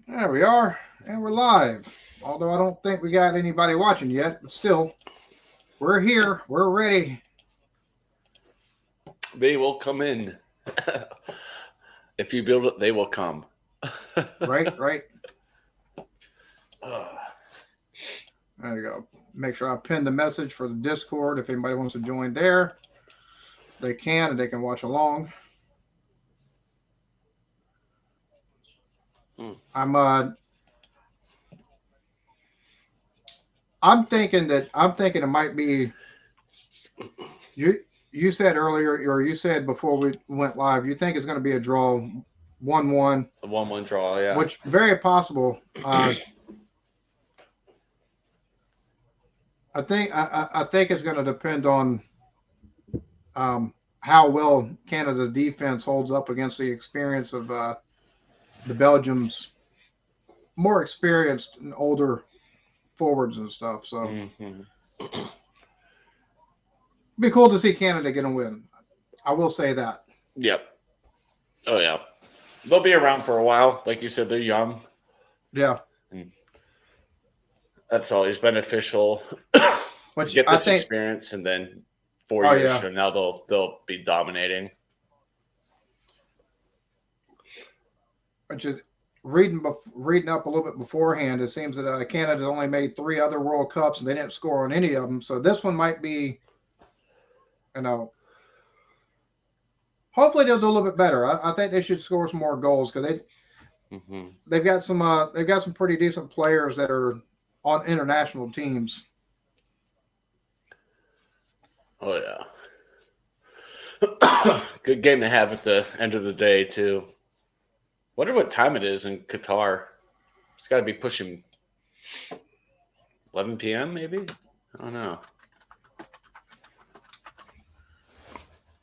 There we are, and we're live. Although I don't think we got anybody watching yet, but still, we're here. We're ready. They will come in. If you build it, they will come. Right, right. Uh, There you go. Make sure I pin the message for the Discord. If anybody wants to join there, they can, and they can watch along. hmm. I'm I'm thinking it might be you. You said earlier, or you said before we went live, you think it's going to be a draw, 1-1, A 1-1 draw, yeah. which very possible. I think it's going to depend on how well Canada's defense holds up against the experience of the Belgium's more experienced and older forwards and stuff. So hmm it'd be cool to see Canada get a win. I will say that. Yep. Oh, yeah. They'll be around for a while. Like you said, they're young. Yeah, And that's always beneficial. which Get I this think. experience, and then 4 years Oh yeah, from now, they'll be dominating. which is reading up a little bit beforehand. It seems that Canada only made three other World Cups and they didn't score on any of them. So this one might be, you know, hopefully they'll do a little bit better. I think they should score some more goals because hmm they've got some pretty decent players that are on international teams. Oh, yeah. Good game to have at the end of the day, too. Wonder what time it is in Qatar. It's got to be pushing 11 p.m. maybe. I don't know.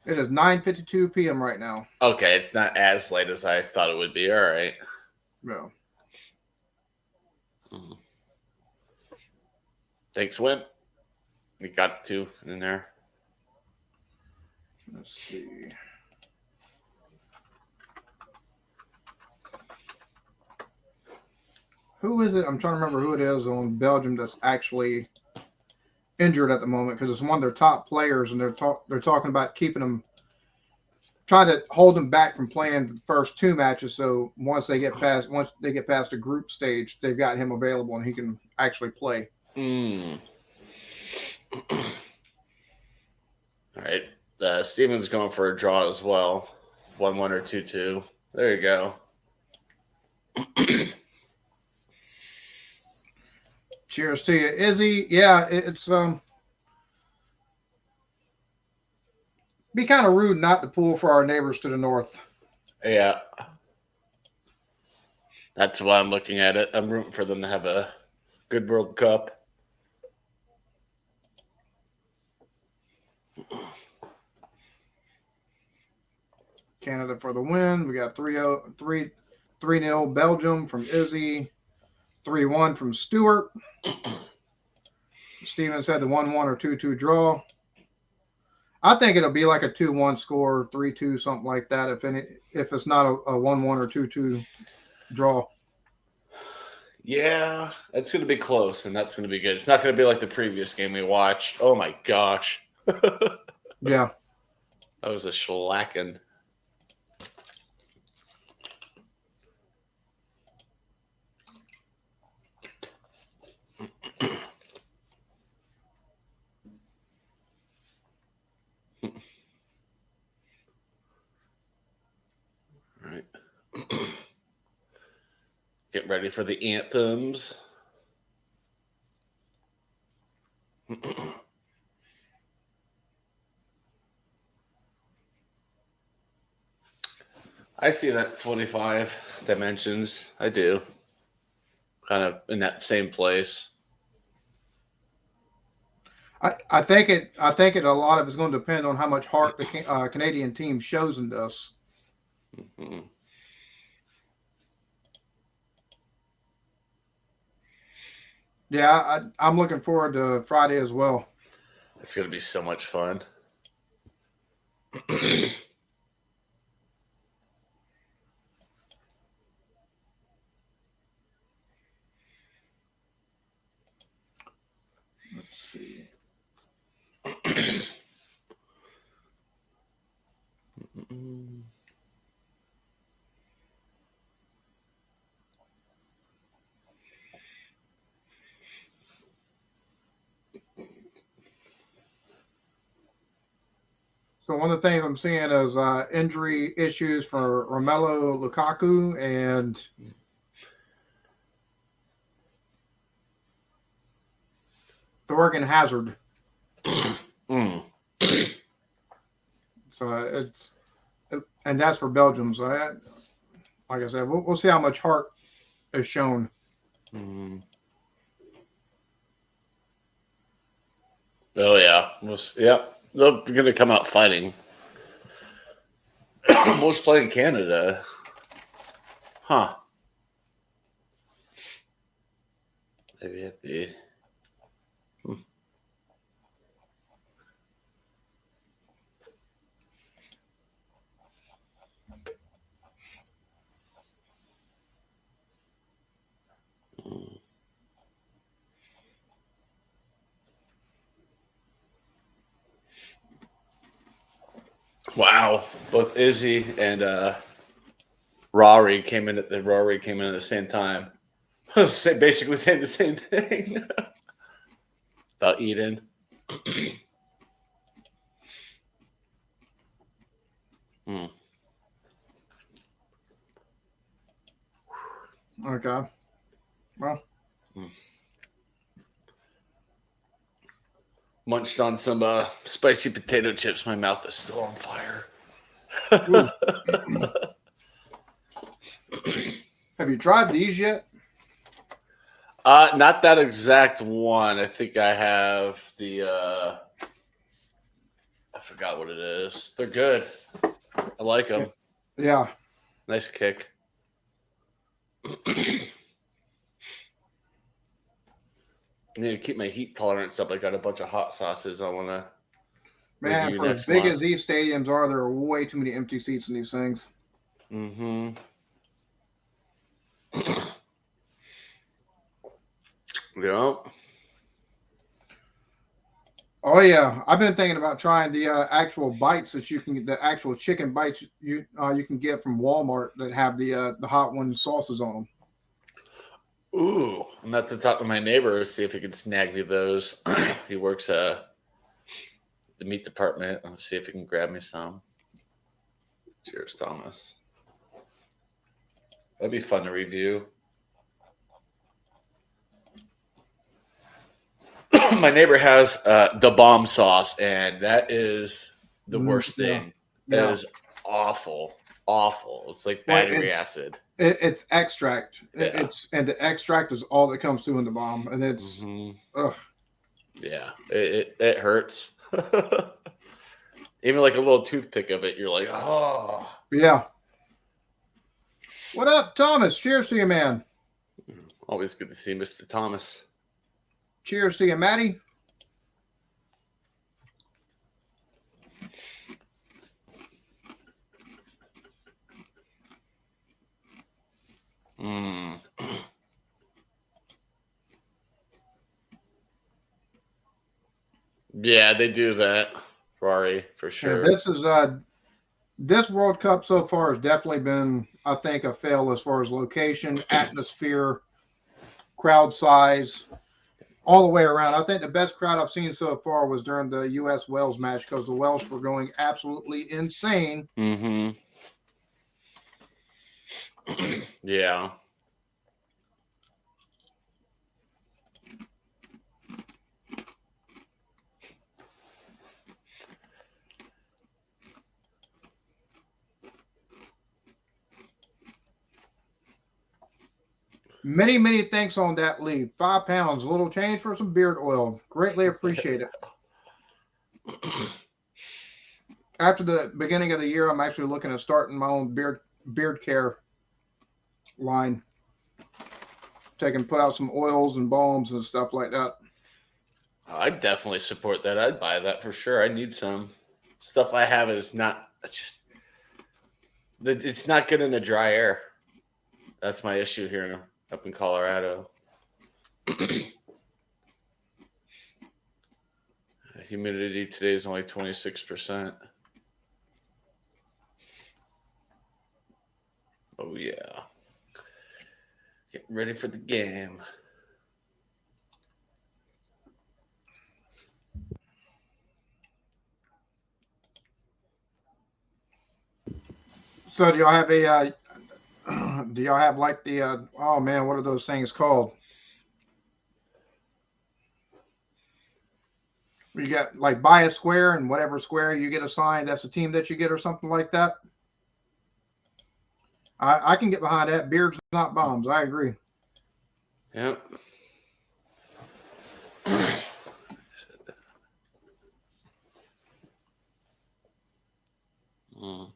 It is 9:52 p.m. right now. Okay, it's not as late as I thought it would be. All right. No, Mhm. Thanks, Wimp. We got two in there. let's see. Who is it? I'm trying to remember who it is on Belgium that's actually injured at the moment because it's one of their top players, and they're talking about keeping them, trying to hold them back from playing the first two matches. So once they get past the group stage, they've got him available and he can actually play. Mm. All right. Steven's going for a draw as well. 1-1 or 2-2. There you go. Cheers to you, Izzy. Yeah, it's be kind of rude not to pull for our neighbors to the north. Yeah. That's why I'm looking at it. I'm rooting for them to have a good World Cup. Canada for the win. We got 3-0 Belgium from Izzy, 3-1 from Stewart. Steven said the 1-1 or 2-2 draw. I think it'll be like a 2-1 score, 3-2, something like that. If it's not a 1-1 or 2-2 draw. Yeah, it's going to be close, and that's going to be good. It's not going to be like the previous game we watched. Oh my gosh. That Yeah. was a shellacking. All right. Get ready for the anthems. I see that 25 dimensions. I do. Kind of in that same place. I think it a lot of it's going to depend on how much heart the Canadian team shows in this. Mhm. Yeah, I'm looking forward to Friday as well. It's going to be so much fun. So one of the things I'm seeing is injury issues for Romelu Lukaku and Thorgan Hazard. Mm. So and that's for Belgium. So like I said, we'll see how much heart is shown. Mm. Oh yeah, yeah. They're gonna come out fighting. Most play in Canada, huh? Maybe at the. Mm. Wow, both Izzy and Rory came in at the same time. Basically saying the same thing about Eden. Mm. Okay. Well, Mm. Munched on some spicy potato chips. My mouth is still on fire. ooh. Have you tried these yet? Not that exact one. I think I have the. I forgot what it is. They're good. I like them. Yeah. Nice kick. I need to keep my heat tolerance up. I got a bunch of hot sauces I want to Man, review for as next big month. as these stadiums are, there are way too many empty seats in these things. Mm-hmm. Yeah. Oh yeah, I've been thinking about trying the actual bites that you can, the actual chicken bites you can get from Walmart that have the hot one sauces on them. Ooh, I'm at the top of my neighbor. See if he can snag me those. He works the meat department. Let's see if he can grab me some. Cheers, Thomas. That'd be fun to review. My neighbor has the bomb sauce, and that is the worst Yeah, thing. It yeah. is awful, awful. It's like Well, battery acid. it's extract. Yeah. It's and the extract is all that comes through in the bomb, and it's Hmm. ugh. Yeah. It hurts. Even like a little toothpick of it, you're like, oh. Yeah. What up, Thomas? Cheers to you, man. Always good to see Mr. Thomas. Cheers to you, Maddie. Mm. Yeah, they do that. Ferrari, for Yeah, sure. this World Cup so far has definitely been, I think, a fail as far as location, atmosphere, crowd size, all the way around. I think the best crowd I've seen so far was during the U.S. Wales match because the Welsh were going absolutely insane. Mm-hmm. Yeah. Many, many thanks on that lead. £5, a little change for some beard oil. Greatly appreciate it. After the beginning of the year, I'm actually looking at starting my own beard care line. Taking put out some oils and balms and stuff like that. I'd definitely support that. I'd buy that for sure. I need some stuff I have is not it's not good in the dry air. That's my issue here up in Colorado. Humidity today is only 26%. Oh yeah. Getting ready for the game. So do y'all have a? Do y'all have like the? Oh man, what are those things called? You got like buy a square, and whatever square you get assigned, that's the team that you get, or something like that. I can get behind that. Beards, not bombs. I agree. Yep. Mm.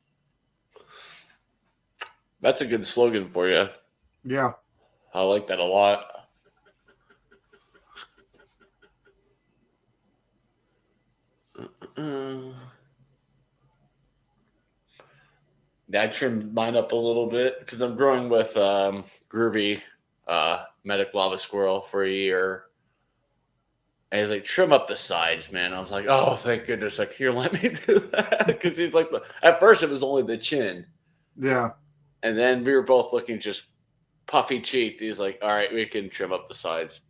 That's a good slogan for you. Yeah. I like that a lot. Yeah, I trimmed mine up a little bit because I'm growing with Groovy Medic Lava Squirrel for a year. And he's like, trim up the sides, man. I was like, oh, thank goodness. Like, here, let me do that. Because he's like, at first it was only the chin. Yeah. And then we were both looking just puffy cheeked. He's like, all right, we can trim up the sides.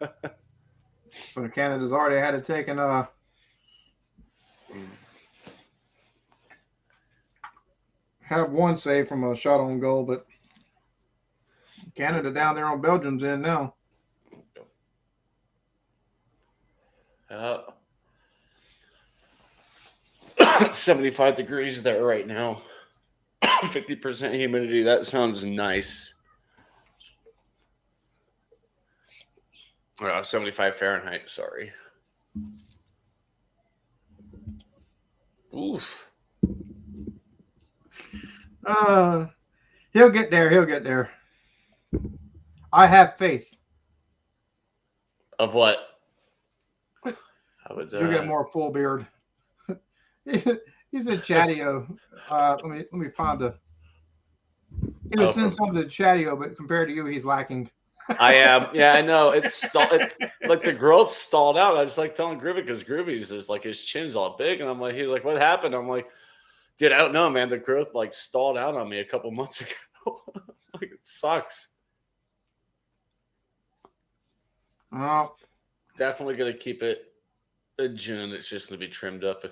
So Canada's already had it taken. Have one save from a shot on goal, but Canada down there on Belgium's end now. 75 degrees there right now. 50% humidity. That sounds nice. 75 Fahrenheit, sorry. Oof. He'll get there. He'll get there. I have faith. Of what? I would, You'll get more full beard. He said Chatio. Let me find the. He would send some to Chatio, but compared to you, he's lacking. I am. Yeah, I know. It's like the growth stalled out. I was like telling Groovy because Groovy's is like his chin's all big, and I'm like, he's like, what happened? I'm like, dude, I don't know, man. The growth like stalled out on me a couple months ago. Like it sucks. Oh. Definitely gonna keep it in June. It's just gonna be trimmed up.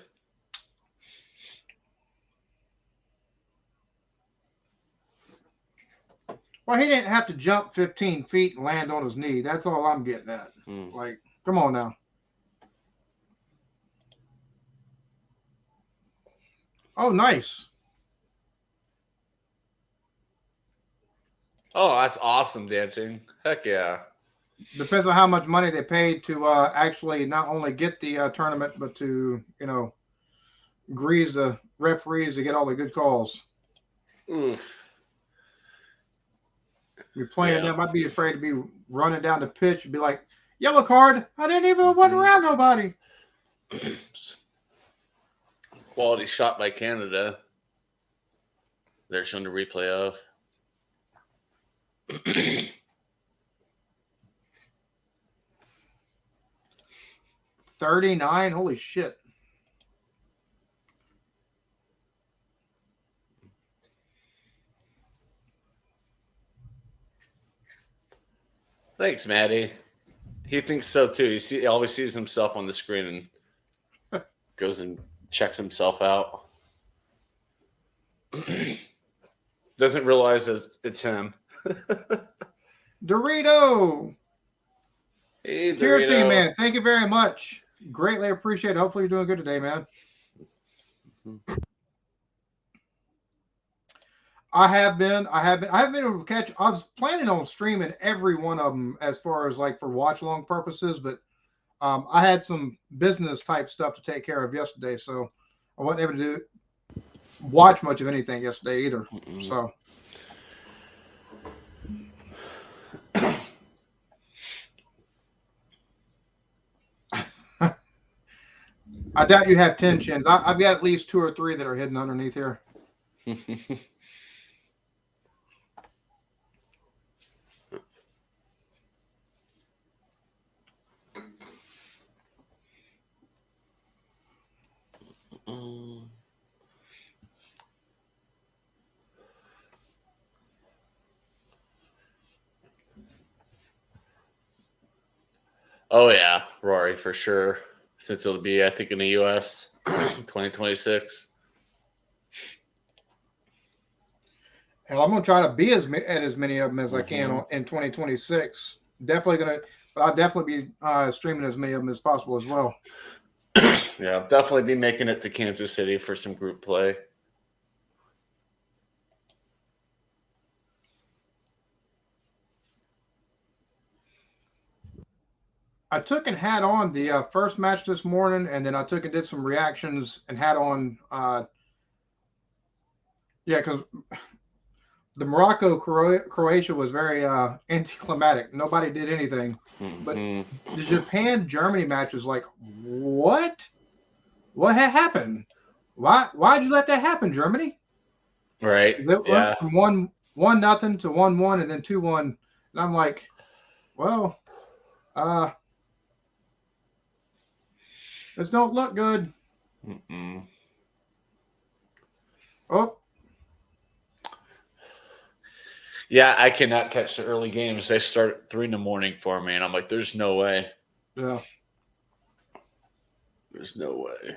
Well, he didn't have to jump 15 feet and land on his knee. That's all I'm getting at. Like, come on now. Oh, nice. Oh, that's awesome dancing. Heck yeah. Depends on how much money they paid to actually not only get the tournament, but to, grease the referees to get all the good calls. Oof. You're playing them. I'd be afraid to be running down the pitch and be like, yellow card. I didn't even run around nobody. Quality shot by Canada. They're showing the replay of. 39. Holy shit. Thanks, Maddie. He thinks so too. He always sees himself on the screen and goes and checks himself out. Doesn't realize it's him. Dorito. Hey, Cheers to you, Dorito. man. Thank you very much. Greatly appreciate it. Hopefully you're doing good today, man. I haven't been able to catch. I was planning on streaming every one of them as far as like for watch long purposes, but I had some business type stuff to take care of yesterday, so I wasn't able to watch much of anything yesterday either. So I doubt you have 10 chins. I've got at least 2 or 3 that are hidden underneath here. Oh yeah, Rory for sure. Since it'll be, I think, in the U.S. 2026. Hell, I'm gonna try to be at as many of them as I can Mm-hmm. in 2026. Definitely gonna, but I'll definitely be streaming as many of them as possible as well. Yeah, I'll definitely be making it to Kansas City for some group play. I took and had on the first match this morning, and then I took and did some reactions and had on, yeah, because the Morocco Croatia was very anticlimactic. Nobody did anything, but Mm-hmm. the Japan Germany match was like, what? What had happened? Why'd you let that happen, Germany? Right. It went Yeah. from one nothing to 1-1 and then 2-1, and I'm like, well, uh, this don't look good. Mm-mm. Oh, Yeah, I cannot catch the early games. They start at 3 in the morning for me, and I'm like, there's no way. yeah. There's no way.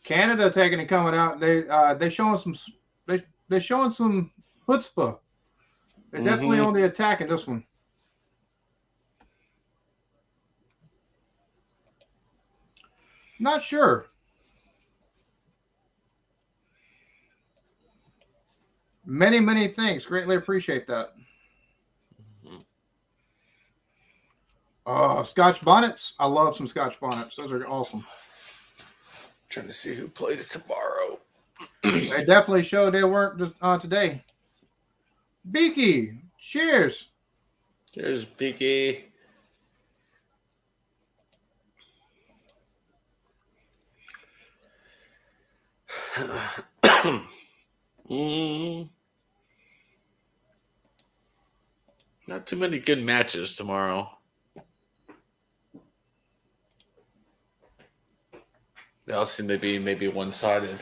Canada taking and coming out. They showing some they showing some chutzpah. They're definitely Mm-hmm. on the attack in this one. Not sure. Many thanks. Greatly appreciate that. Scotch bonnets. I love some Scotch bonnets. Those are awesome. Trying to see who plays tomorrow. They definitely showed they weren't just today. Beaky, cheers. There's Beaky. mm, not too many good matches tomorrow. They all seem to be maybe one-sided.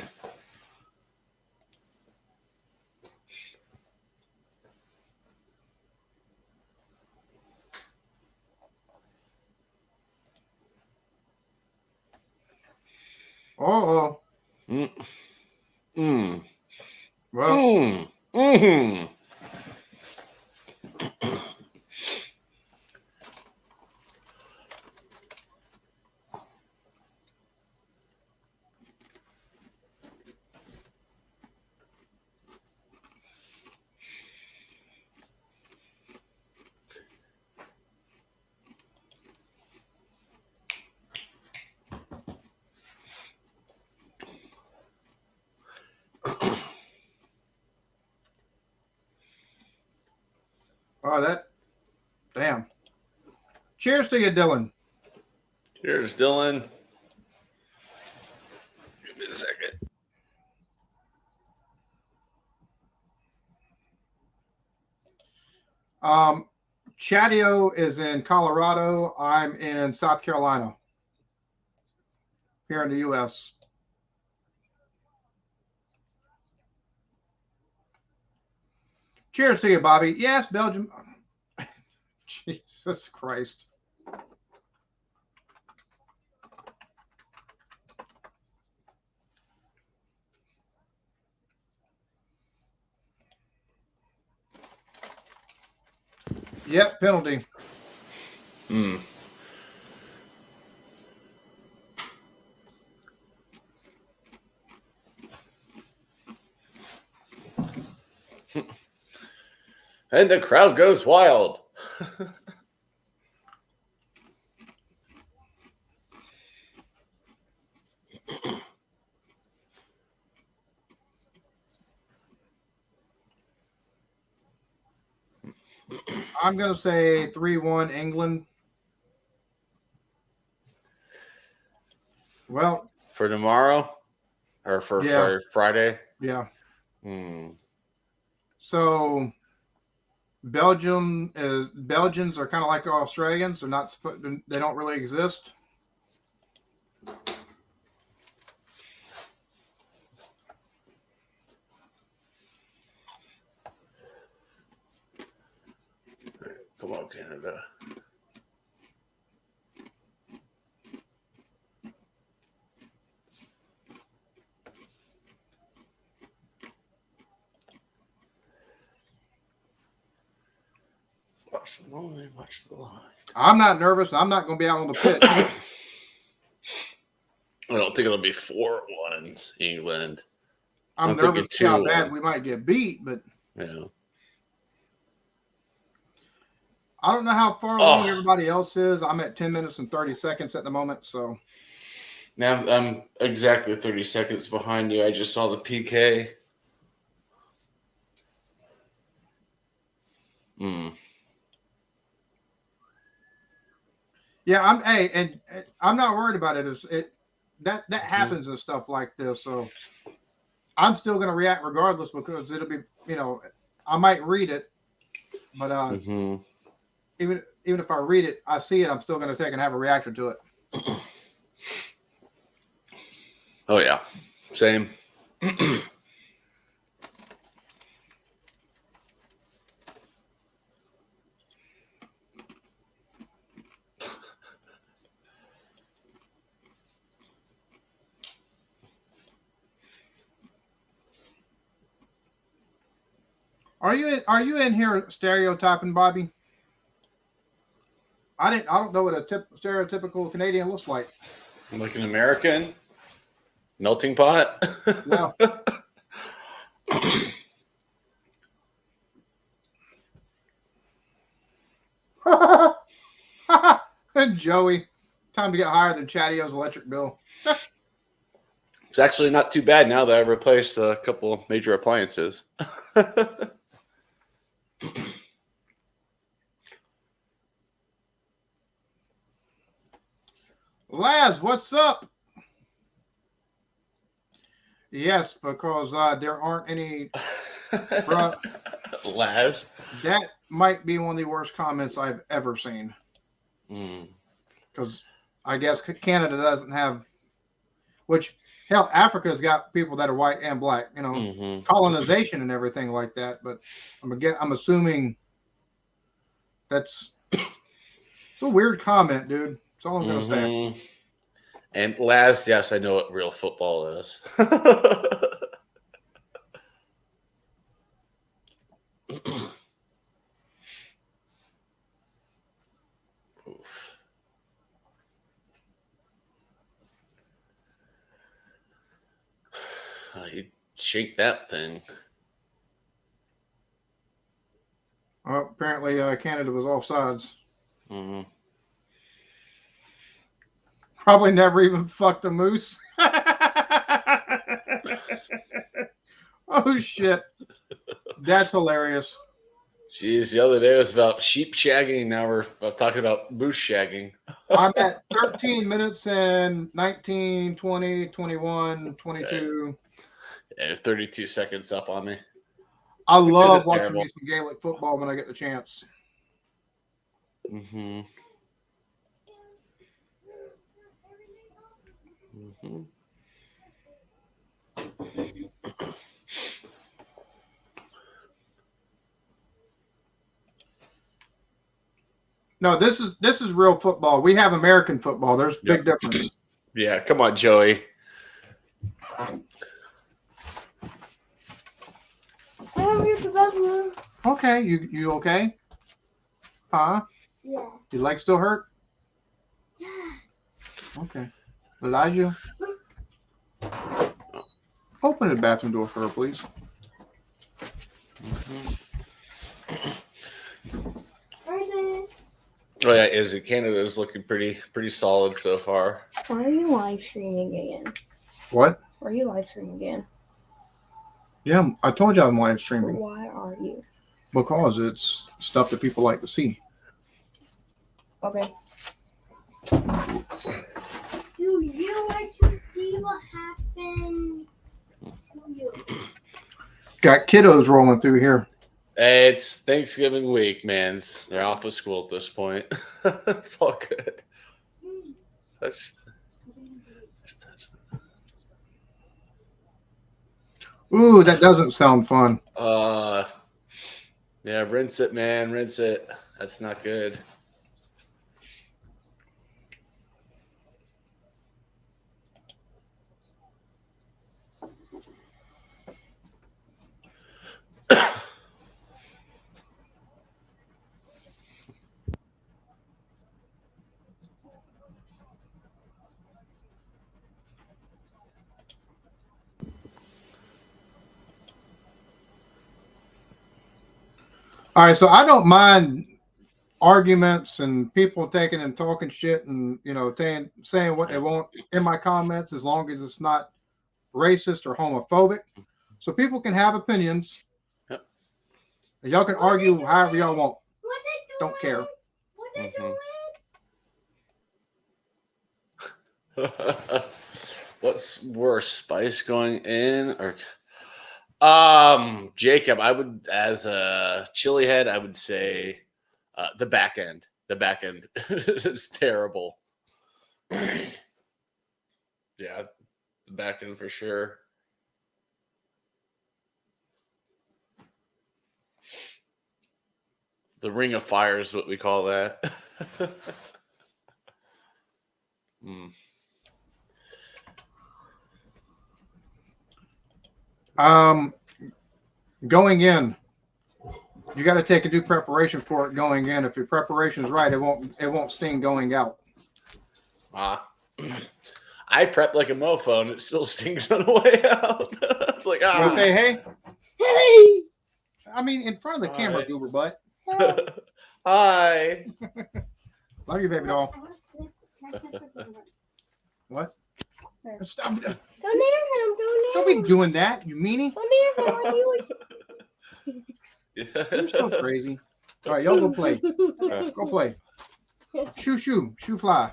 Oh, Mm, mm, well, mm, mm. that damn. Cheers to you, Dylan. Here's Dylan. Give me a second. Um, Chatio is in Colorado. I'm in South Carolina, here in the U.S. Cheers to you, Bobby. Yes, Belgium. Jesus Christ. Yep, penalty. Mm. And the crowd goes wild. I'm going to say 3-1 England. Well, For tomorrow? Or for yeah, sorry, Friday? yeah. Mm. So Belgians are kind of like Australians. They don't really exist. Come on, Canada. Watch the line. Watch the line. I'm not nervous. I'm not going to be out on the pitch. I don't think it'll be 4-1 England. I'm nervous to see how bad we might get beat, but yeah. I don't know how far along everybody else is. I'm at 10 minutes and 30 seconds at the moment, so. Now I'm exactly 30 seconds behind you. I just saw the PK. Yeah, I'm not worried about it. That happens and stuff like this, so I'm still going to react regardless because it'll be, I might read it, but even if I read it, I see it, I'm still going to take and have a reaction to it. Oh yeah, same. Are you in here stereotyping, Bobby? I don't know what a stereotypical Canadian looks like. Like an American melting pot. Yeah. And Joey, time to get higher than Chatio's electric bill. It's actually not too bad now that I replaced a couple major appliances. Laz, what's up? Yes, because there aren't any. Laz? That might be one of the worst comments I've ever seen. Because I guess Canada doesn't have, which, hell, Africa's got people that are white and black, colonization and everything like that. But I'm assuming it's a weird comment, dude. That's all I'm going to say. And Laz, yes, I know what real football is. You shake that thing. Well, apparently Canada was offsides. Probably never even fucked a moose. Oh, shit. That's hilarious. Jeez, the other day was about sheep shagging. Now we're talking about moose shagging. I'm at 13 minutes and 19, 20, 21, 22. Yeah, 32 seconds up on me. I love watching me some Gaelic football when I get the chance. No, this is real football. We have American football. There's big difference. Yeah, come on, Joey. Okay, you okay? Huh? Yeah. Your leg still hurt? Yeah. Okay. Elijah, open the bathroom door for her, please. Oh yeah, Izzy, Canada is looking pretty solid so far. Why are you live streaming again? What? Why are you live streaming again? Yeah, I told you I'm live streaming. Why are you? Because it's stuff that people like to see. Okay. Do you like to see what happened to you? Got kiddos rolling through here. Hey, it's Thanksgiving week, man. They're off of school at this point. It's all good. Ooh, that doesn't sound fun. Yeah, rinse it, man. Rinse it. That's not good. All right, so I don't mind arguments and people taking and talking shit and saying what they want in my comments as long as it's not racist or homophobic. So people can have opinions. Yep. And y'all can argue however y'all want. Don't care. What's worse, spice going in or Jacob? I would, as a chili head, I would say the back end. The back end is terrible. Yeah, the back end for sure. The ring of fire is what we call that. Going in, you got to take and do preparation for it going in. If your preparation is right, it won't sting going out. I prep like a mofo and it still stings on the way out. It's like, You want to say hey? Hey. I mean, in front of the camera, Hi. goober butt. Hi. Love you, baby doll. I want to sniff. What? Stop. Don't near him. Don't be doing that, you meanie. Don't near him. You're so crazy. All right, y'all go play. Go play. Shoo fly.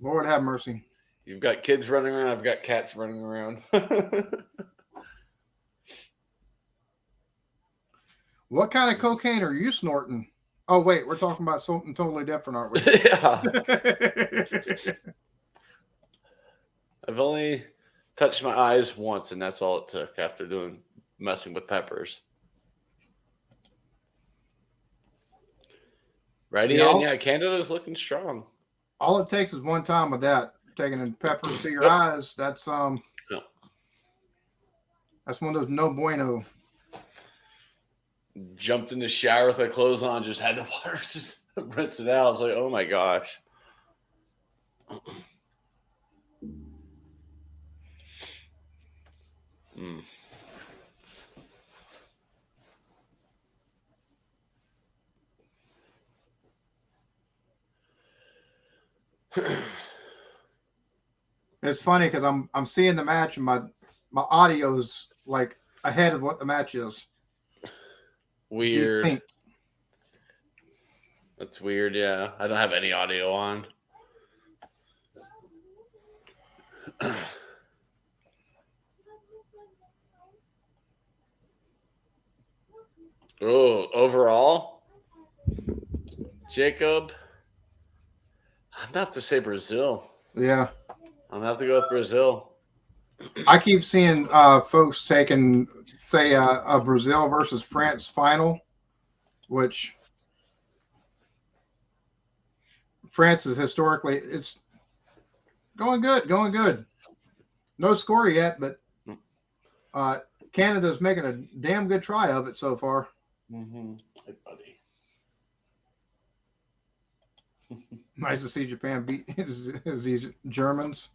Lord have mercy. You've got kids running around. I've got cats running around. What kind of cocaine are you snorting? Oh, wait, we're talking about something totally different, aren't we? Yeah. I've only touched my eyes once, and that's all it took after messing with peppers. Right, Ian? Yeah, Canada's looking strong. All it takes is one time of that, taking in peppers to your eyes. That's that's one of those no bueno. Jumped in the shower with my clothes on, just had the water just rinse it out. I was like, oh my gosh. It's funny because I'm seeing the match and my audio's like ahead of what the match is. Weird. That's weird, yeah. I don't have any audio on. Oh, overall, Jacob, I'm gonna have to say Brazil. Yeah, I'm gonna have to go with Brazil. I keep seeing folks taking, say, a Brazil versus France final, which France is historically it's going good. No score yet, but Canada's making a damn good try of it so far. Mm-hmm. Hey, buddy. Nice to see Japan beat these Germans.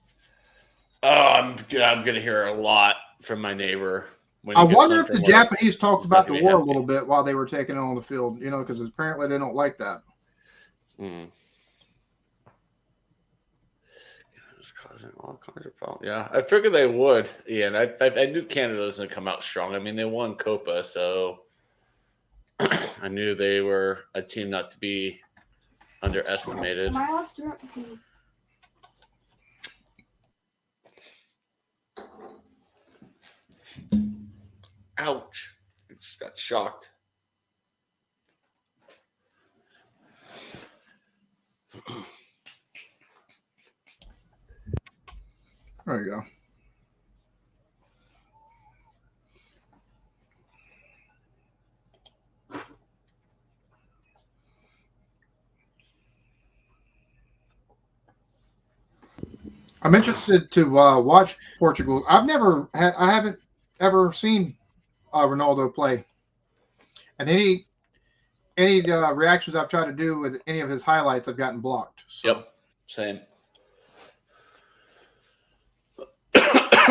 Oh, I'm gonna hear a lot from my neighbor. I wonder if the Japanese talked about the war a little bit while they were taking it on the field, because apparently they don't like that. It's causing all kinds of problems. Yeah, I figured they would. Yeah, and I knew Canada was going to come out strong. I mean, they won Copa, so I knew they were a team not to be underestimated. Ouch. I just got shocked. There you go. I'm interested to watch Portugal. I haven't ever seen Ronaldo play, and any reactions I've tried to do with any of his highlights, I've gotten blocked. So. Yep, same.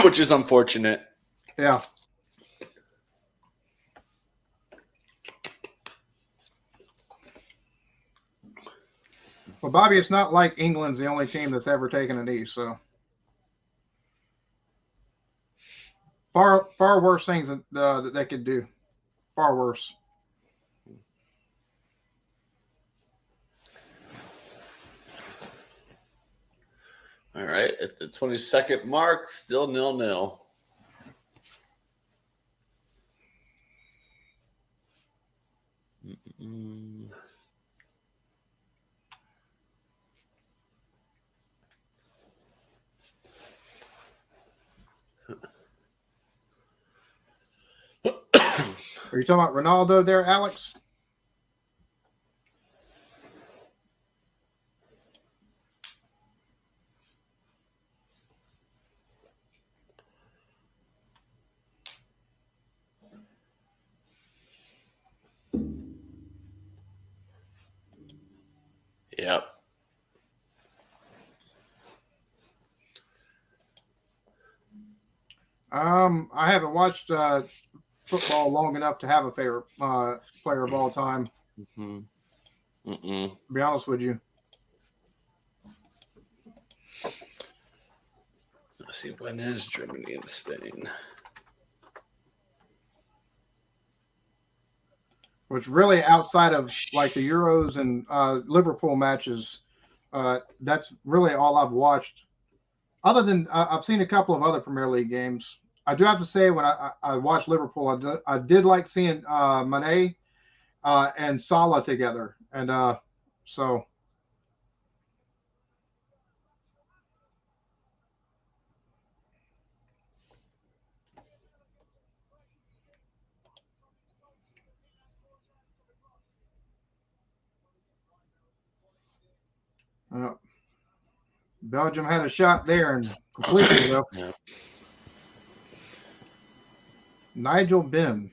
Which is unfortunate. Yeah. Well, Bobby, it's not like England's the only team that's ever taken a knee, so far worse things that they could do. Far worse. All right, at the 22nd mark, still 0-0. Are you talking about Ronaldo there, Alex? Yep. I haven't watched football long enough to have a favorite player of all time. To be honest with you. Let's see, when is Germany and Spain? Which really outside of like the Euros and Liverpool matches, that's really all I've watched. Other than I've seen a couple of other Premier League games. I do have to say when I watched Liverpool, I did like seeing Mane and Salah together, and so. Belgium had a shot there and completely left. Yeah. Nigel Benn.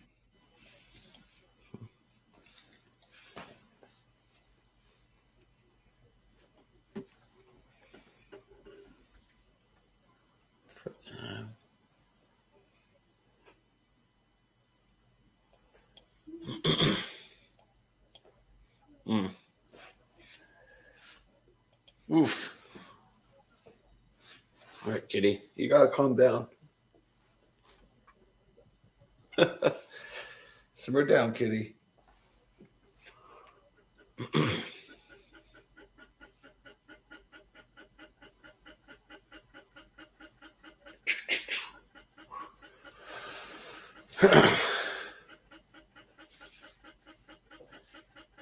Oof. All right, kitty. You got to calm down. Simmer down, kitty.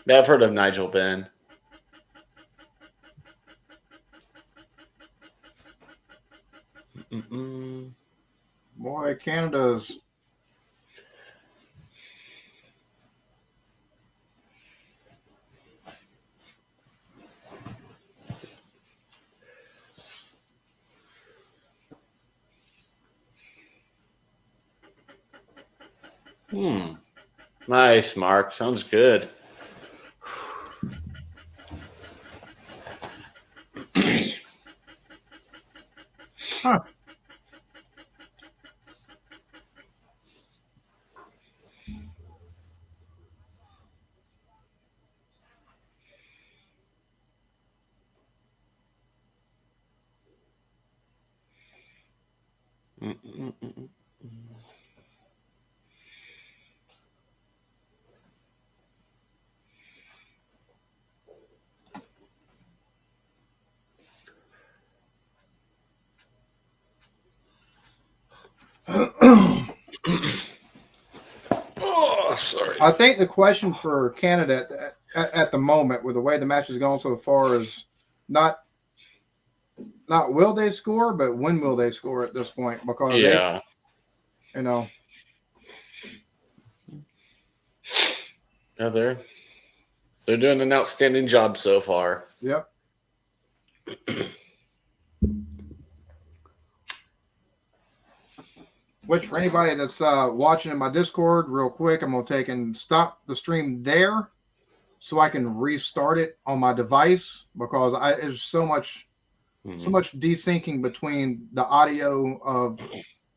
Yeah, I've heard of Nigel Benn. Boy, Canada's. Nice, Mark. Sounds good. Huh. Oh, sorry. I think the question for Canada at the moment, with the way the match has gone so far, is not will they score, but when will they score at this point? Because Yeah. they, you know, Yeah, they're doing an outstanding job so far. yep. Which for anybody that's watching in my Discord, real quick, I'm gonna take and stop the stream there, so I can restart it on my device because there's so much desyncing between the audio of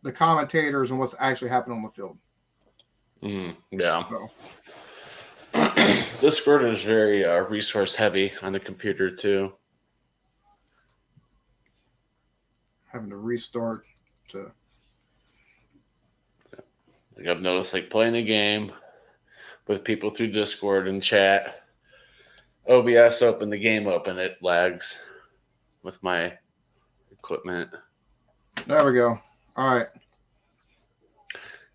the commentators and what's actually happening on the field. Yeah. So. Discord is very resource heavy on the computer too. Having to restart to. Like I've noticed, like playing a game with people through Discord and chat. OBS open, the game open, it lags with my equipment. There we go. All right.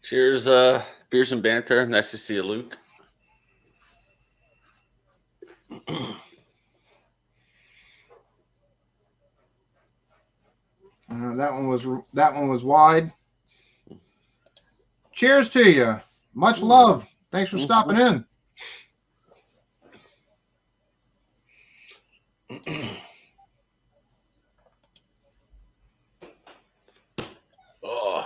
Cheers, beers and banter. Nice to see you, Luke. That one was wide. Cheers to you. Much love. Thanks for stopping in. Oh.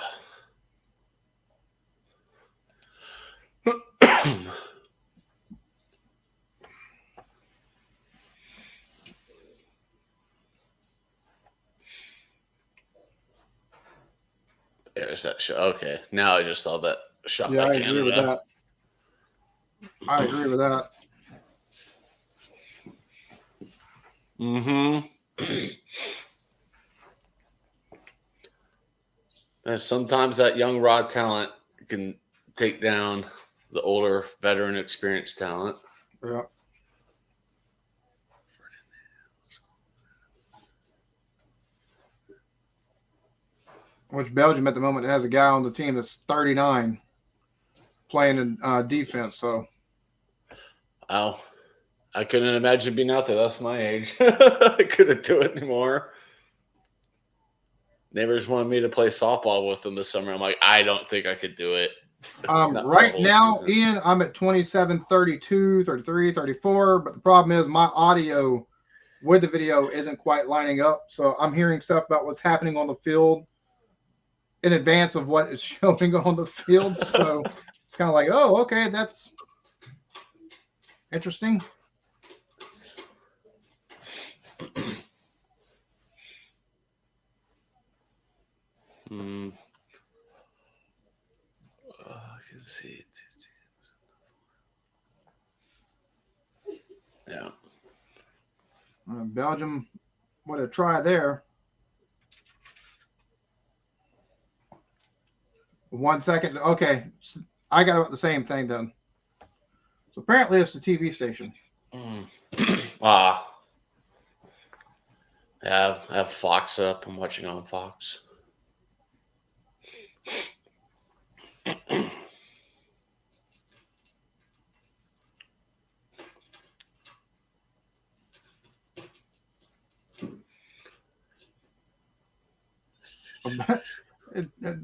There's that shot. Okay, now I just saw that shot Yeah, by I Canada. agree with that. I agree with that. And sometimes that young raw talent can take down the older, veteran, experienced talent. Yeah. Which Belgium at the moment has a guy on the team that's 39 playing in defense. So. Wow. I couldn't imagine being out there. That's my age. I couldn't do it anymore. Neighbors wanted me to play softball with them this summer. I'm like, I don't think I could do it. Right now, season. Ian, I'm at 27, 32, 33, 34. But the problem is my audio with the video isn't quite lining up. So I'm hearing stuff about what's happening on the field in advance of what is showing on the field. So it's kind of like, oh, okay, that's interesting. I can see it. Yeah. Belgium, what a try there. 1 second. Okay. I got the same thing then. So apparently it's the TV station. Yeah, I have Fox up. I'm watching on Fox.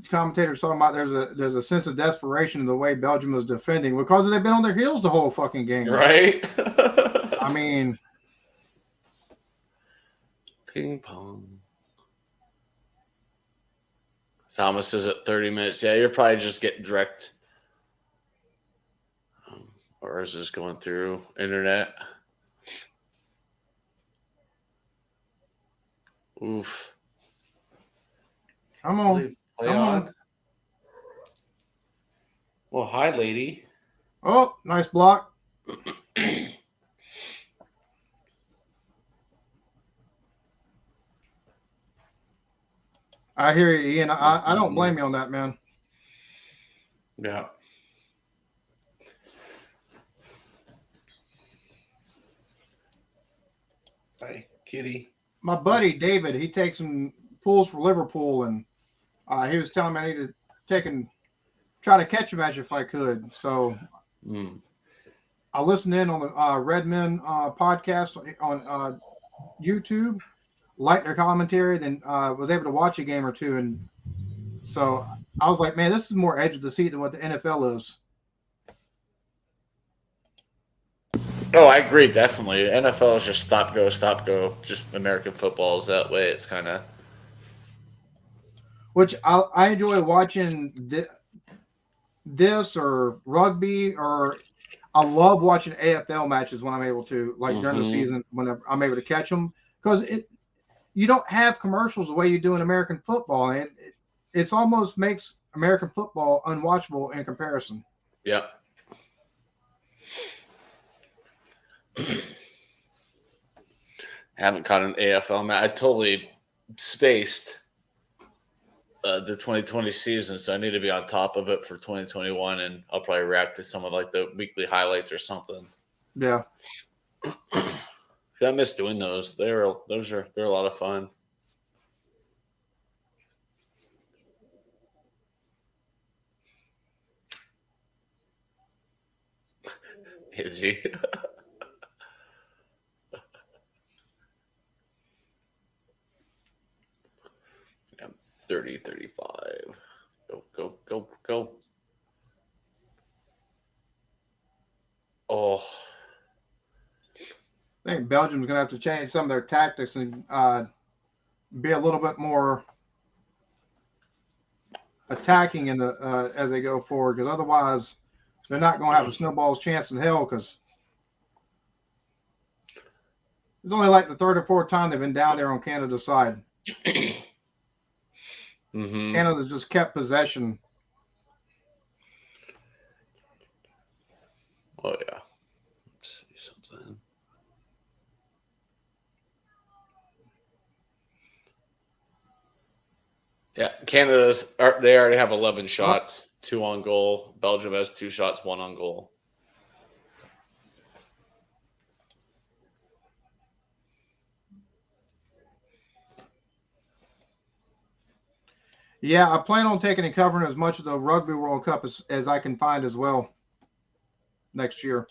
Commentators talking about there's a sense of desperation in the way Belgium is defending because they've been on their heels the whole fucking game. Right? I mean, ping pong. Thomas is at 30 minutes. Yeah, you're probably just getting direct. Or is this going through internet? Oof. Come on. Play on. Well, hi, lady. Oh, nice block. I hear you, Ian. I don't blame you on that, man. Yeah. Hi, kitty. My buddy David, he takes some pulls for Liverpool, and he was telling me I need to take and try to catch a match if I could. So I listened in on the Redmen podcast on YouTube, liked their commentary, then was able to watch a game or two. And so I was like, man, this is more edge of the seat than what the NFL is. Oh, I agree, definitely. NFL is just stop, go. Just American football is that way. It's kind of... Which I enjoy watching this or rugby, or I love watching AFL matches when I'm able to, like during the season, when I'm able to catch them, because you don't have commercials the way you do in American football, and it's almost makes American football unwatchable in comparison. Yeah. Haven't caught an AFL match. I totally spaced the 2020 season, so I need to be on top of it for 2021, and I'll probably react to some of like the weekly highlights or something. Yeah. I miss doing those. They're a lot of fun. Is he? Yeah, 30, 35. Go. Oh. I think Belgium's going to have to change some of their tactics and be a little bit more attacking in the as they go forward, because otherwise they're not going to have a snowball's chance in hell, because it's only like the third or fourth time they've been down there on Canada's side. Mm-hmm. Canada's just kept possession. Oh, yeah. Let's see something. Yeah, they already have 11 shots, 2 on goal. Belgium has 2 shots, 1 on goal. Yeah, I plan on taking and covering as much of the Rugby World Cup as I can find as well next year.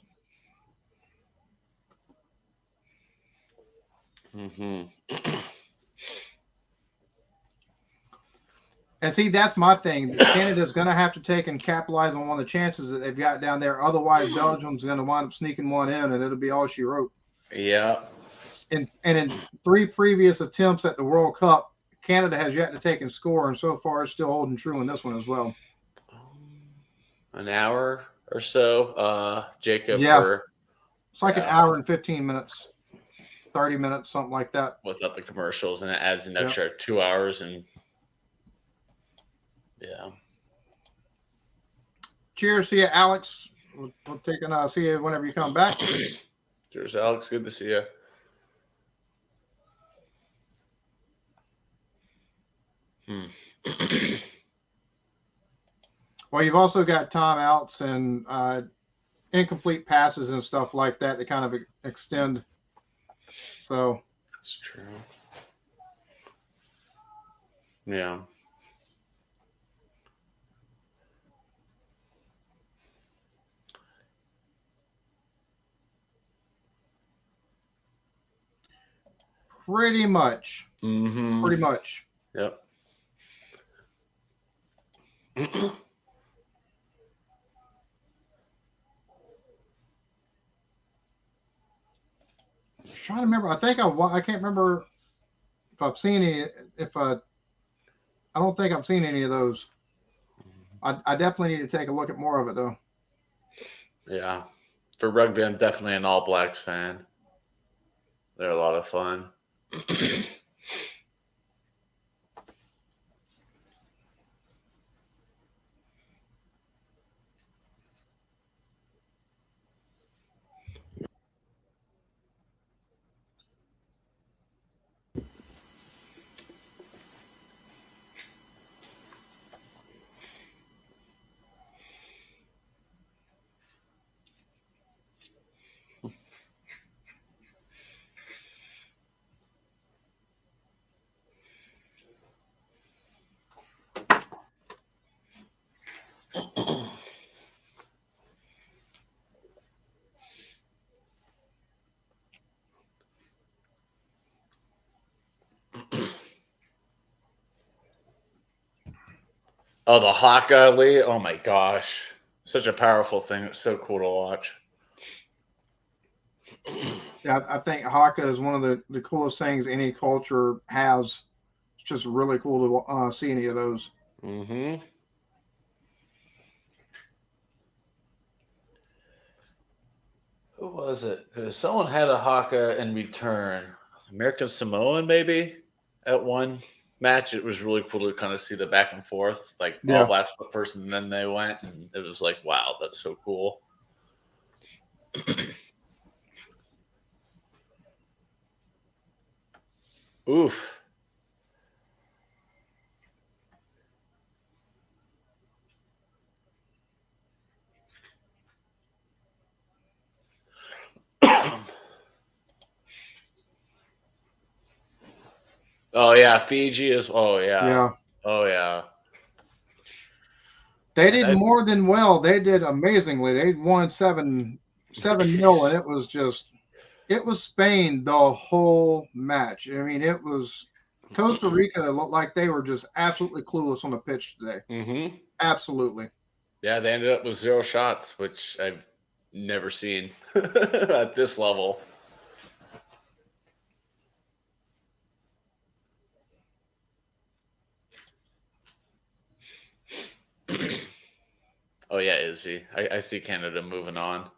Mm-hmm. And see, that's my thing. Canada's going to have to take and capitalize on one of the chances that they've got down there. Otherwise, Belgium's going to wind up sneaking one in, and it'll be all she wrote. Yeah. And in 3 previous attempts at the World Cup, Canada has yet to take and score, and so far it's still holding true in this one as well. An hour or so, Jacob. Yeah. It's like an hour and 15 minutes, 30 minutes, something like that. Without the commercials, and it adds an extra 2 hours. And yeah. Cheers to you, Alex. We'll take and see you whenever you come back. Cheers, Alex. Good to see you. Well, you've also got timeouts and incomplete passes and stuff like that to kind of extend. So that's true. Yeah. Pretty much. Mm-hmm. Pretty much. Yep. I'm trying to remember. I think I can't remember if I've seen any. I don't think I've seen any of those. I definitely need to take a look at more of it though. Yeah. For rugby, I'm definitely an All Blacks fan. They're a lot of fun. Oh, the Haka Lee. Oh my gosh. Such a powerful thing. It's so cool to watch. Yeah, I think haka is one of the coolest things any culture has. It's just really cool to see any of those. Mm-hmm. Who was it? Someone had a haka in return. American Samoan, maybe, at one match. It was really cool to kind of see the back and forth. Like All Blacks went first, and then they went, and it was like, wow, that's so cool. Oof. Oh yeah, Fiji is. Oh yeah. Yeah. Oh yeah. They And did that. more than well. They did amazingly. They won 7-0, and it was Spain the whole match. I mean, it was Costa Rica looked like they were just absolutely clueless on the pitch today. Mm-hmm. Absolutely. Yeah, they ended up with 0 shots, which I've never seen at this level. Oh yeah, is he? I see Canada moving on.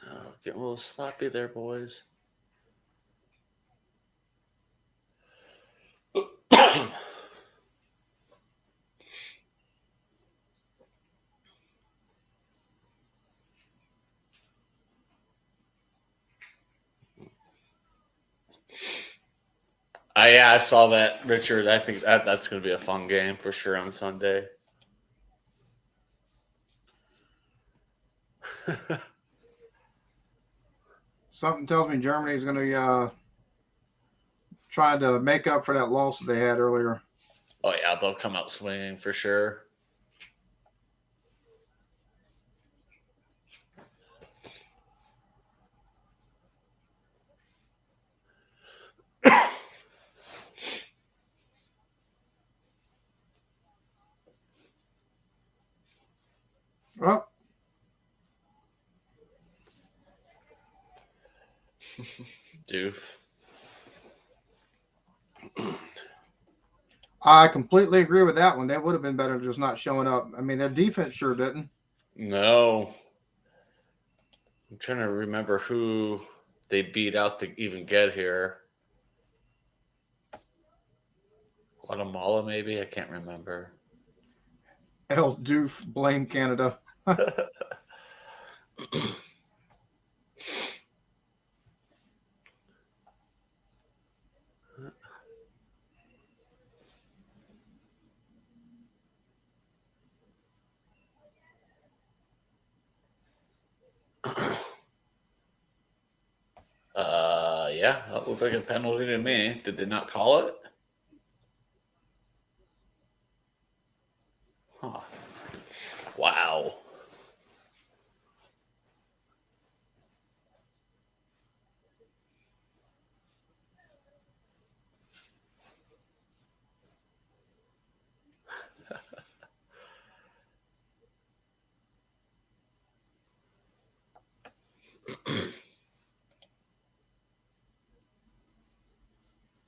Oh, getting a little sloppy there, boys. I saw that, Richard. I think that's going to be a fun game for sure on Sunday. Something tells me Germany's going to try to make up for that loss that they had earlier. Oh yeah, they'll come out swinging for sure. Oh, Doof. I completely agree with that one. They would have been better just not showing up. I mean, their defense sure didn't. No, I'm trying to remember who they beat out to even get here. Guatemala, maybe? I can't remember. Hell, doof, blame Canada. Yeah, that looked like a penalty to me. Did they not call it? Huh. Wow.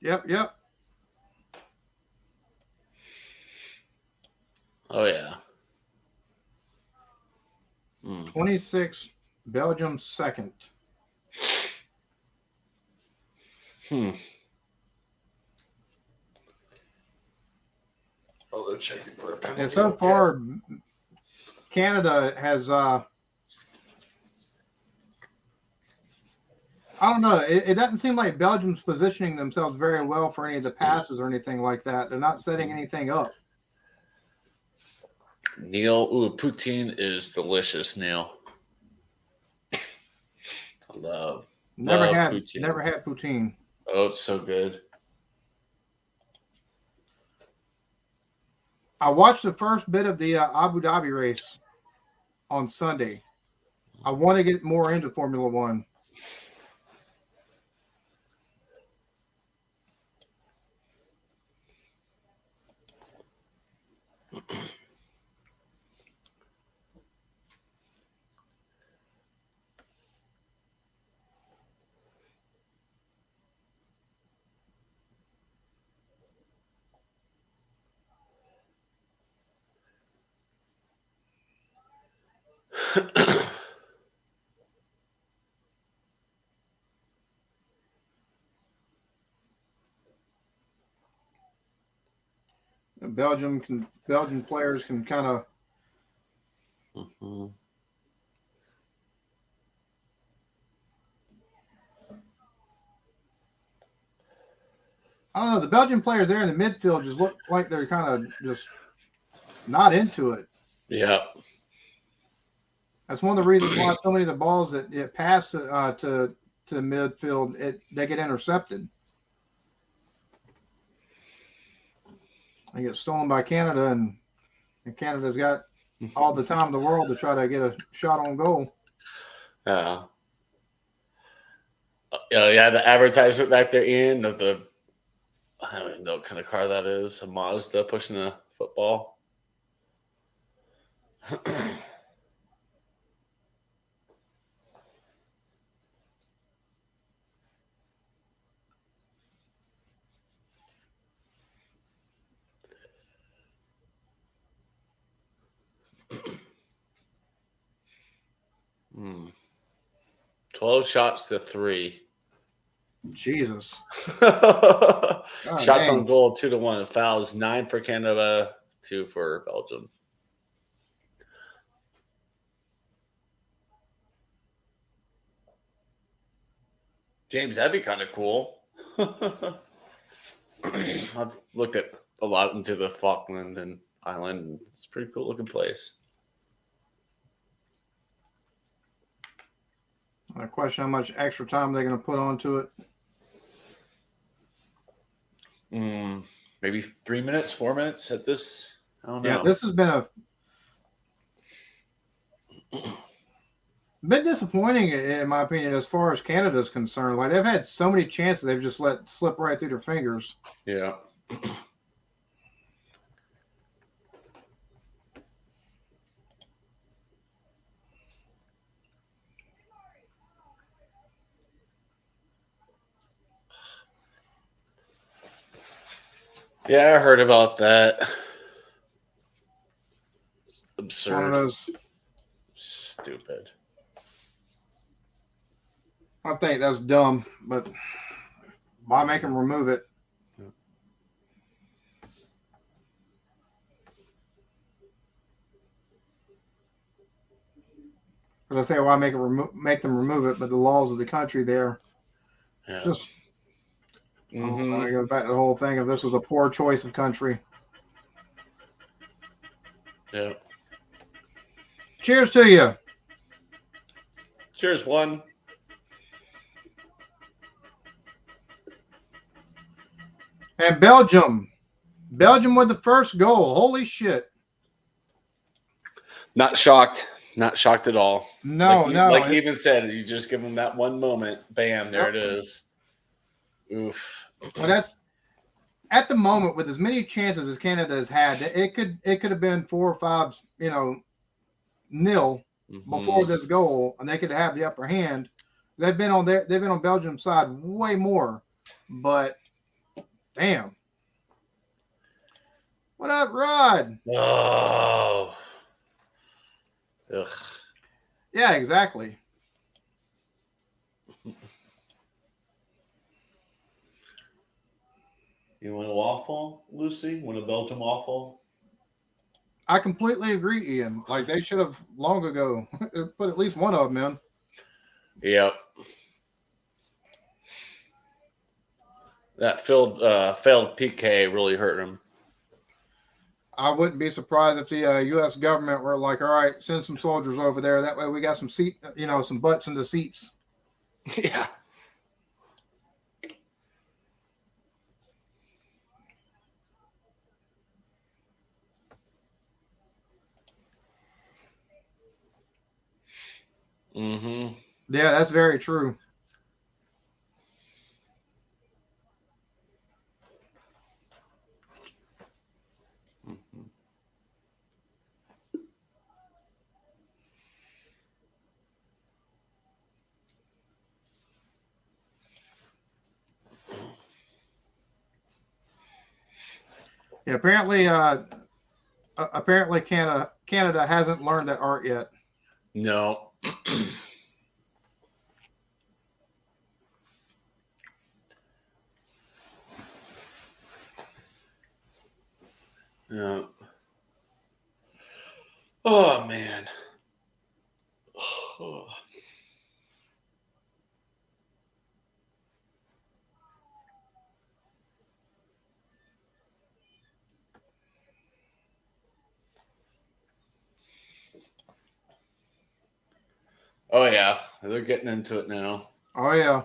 Yep. Oh yeah. Hmm. 26, Belgium second. Hmm. Oh, they're checking for a penalty. And so far, Canada has, I don't know, it doesn't seem like Belgium's positioning themselves very well for any of the passes or anything like that. They're not setting anything up. Neil, poutine is delicious, Neil. I love poutine. Never had poutine. Oh, it's so good. I watched the first bit of the Abu Dhabi race on Sunday. I want to get more into Formula One. Belgian players can kind of. Mm-hmm. I don't know. The Belgian players there in the midfield just look like they're kind of just not into it. Yeah. That's one of the reasons why so many of the balls that pass to midfield they get intercepted. They get stolen by Canada, and Canada's got all the time in the world to try to get a shot on goal. Yeah. Yeah, the advertisement back there, Ian, of the, I don't even know what kind of car that is, a Mazda pushing a football. Hmm. 12 shots to 3. Jesus. Shots Dang. on goal 2-1. Fouls 9 for Canada, 2 for Belgium. James, that'd be kind of cool. I've looked at a lot into the Falkland and Island. And it's a pretty cool looking place. I question how much extra time they're going to put onto it. Maybe 3 minutes, 4 minutes at this. I don't know. Yeah, this has been bit disappointing in my opinion as far as Canada's concerned. Like they've had so many chances they've just let slip right through their fingers. Yeah. Yeah, I heard about that. Absurd. One of those. Stupid. I think that's dumb, but why make them remove it? Because I say why make them remove it, but the laws of the country there just. I go back to the whole thing of this was a poor choice of country. Yeah. Cheers to you. Cheers, one. And Belgium with the first goal. Holy shit. Not shocked. Not shocked at all. No. Like he even said, you just give them that one moment. Bam, there it is. Oof. Well, that's at the moment with as many chances as Canada has had. It could have been 4 or 5, nil before this goal, and they could have the upper hand. They've been on Belgium's side way more, but damn. What up, Rod? Oh. Ugh. Yeah, exactly. You want a waffle, Lucy? Want a Belgium waffle? I completely agree, Ian. Like they should have long ago put at least one of them in. Yep. That failed PK really hurt him. I wouldn't be surprised if the U.S. government were like, "All right, send some soldiers over there. That way, we got some some butts in the seats." Yeah. Mm-hmm. Yeah, that's very true. Mm-hmm. Yeah, apparently Canada hasn't learned that art yet. No. Yeah. Oh man. Oh. Oh yeah, they're getting into it now. Oh yeah.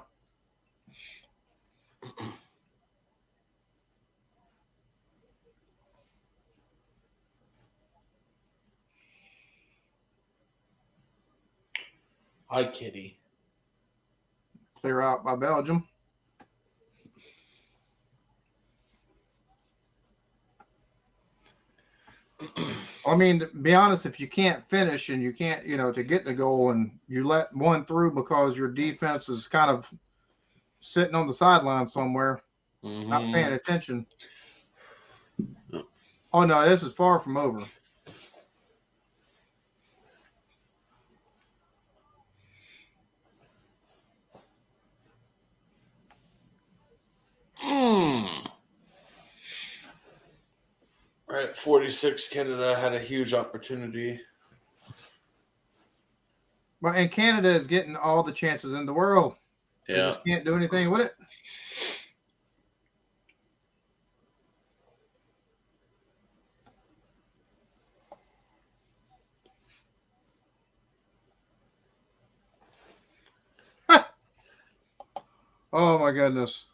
Hi, Kitty. Clear out by Belgium. I mean, to be honest, if you can't finish and you can't, to get the goal and you let one through because your defense is kind of sitting on the sideline somewhere, not paying attention. Oh no, this is far from over. Right, 46. Canada had a huge opportunity. But and Canada is getting all the chances in the world. They just can't do anything with it. Oh my goodness.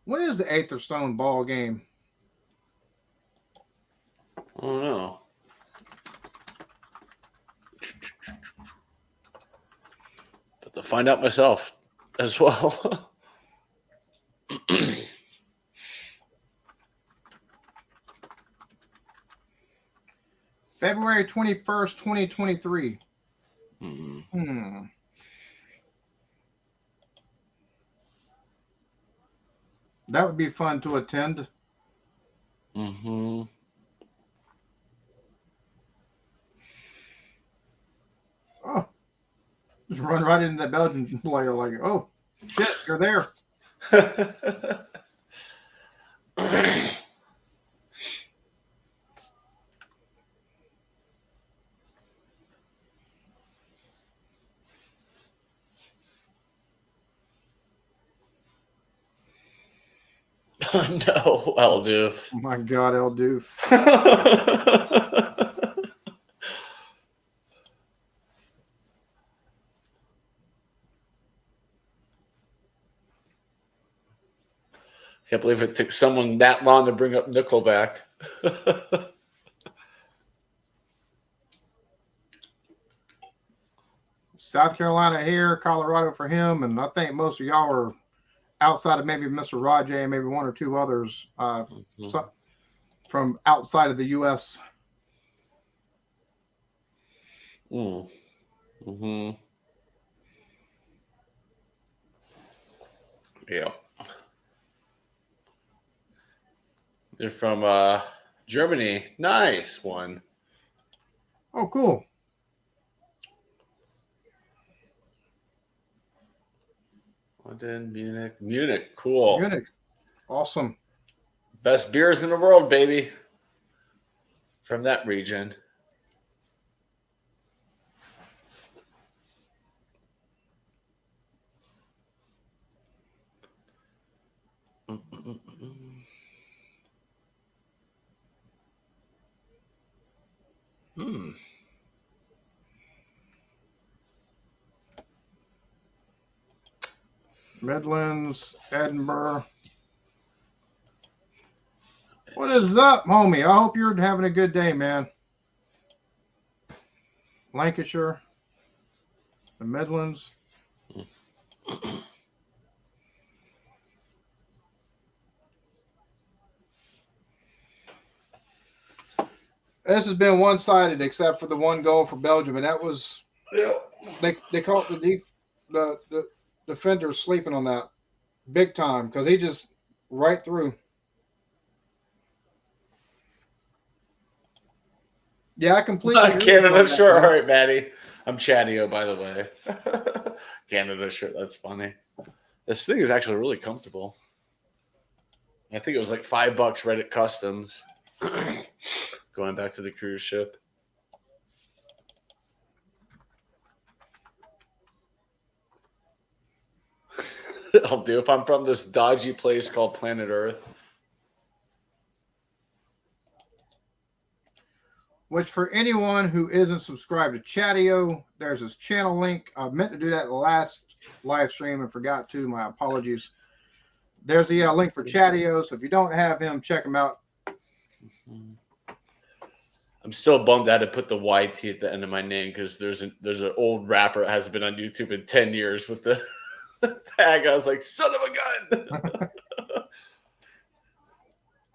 When is the Eighth Stone ball game? I don't know. But to find out myself as well. February 21st, 2023. That would be fun to attend. Oh, just run right into that Belgian player like, oh, shit, you're there. No, Eldoof. Oh my God, Eldoof. Can't believe it took someone that long to bring up Nickelback. South Carolina here, Colorado for him, and I think most of y'all are outside of maybe Mr. Rajay and maybe one or two others from outside of the U.S. Yeah. They're from Germany. Nice one. Oh, cool. London, Munich. Munich, cool. Munich, awesome. Best beers in the world, baby. From that region. Midlands, Edinburgh. What is up, homie? I hope you're having a good day, man. Lancashire, the Midlands. This has been one-sided except for the one goal for Belgium, and that was they caught the defender sleeping on that big time because he just right through. Yeah, I completely. Canada shirt. All right, Maddie. I'm Chattio, by the way. Canada shirt. That's funny. This thing is actually really comfortable. I think it was like $5 Reddit Customs. Going back to the cruise ship. I'll do if I'm from this dodgy place called Planet Earth. Which for anyone who isn't subscribed to Chatio, there's his channel link. I meant to do that in the last live stream and forgot to. My apologies. There's the link for Chatio. So if you don't have him, check him out. I'm still bummed out to put the YT at the end of my name because there's an old rapper that hasn't been on YouTube in 10 years with the tag. I was like, son of a gun.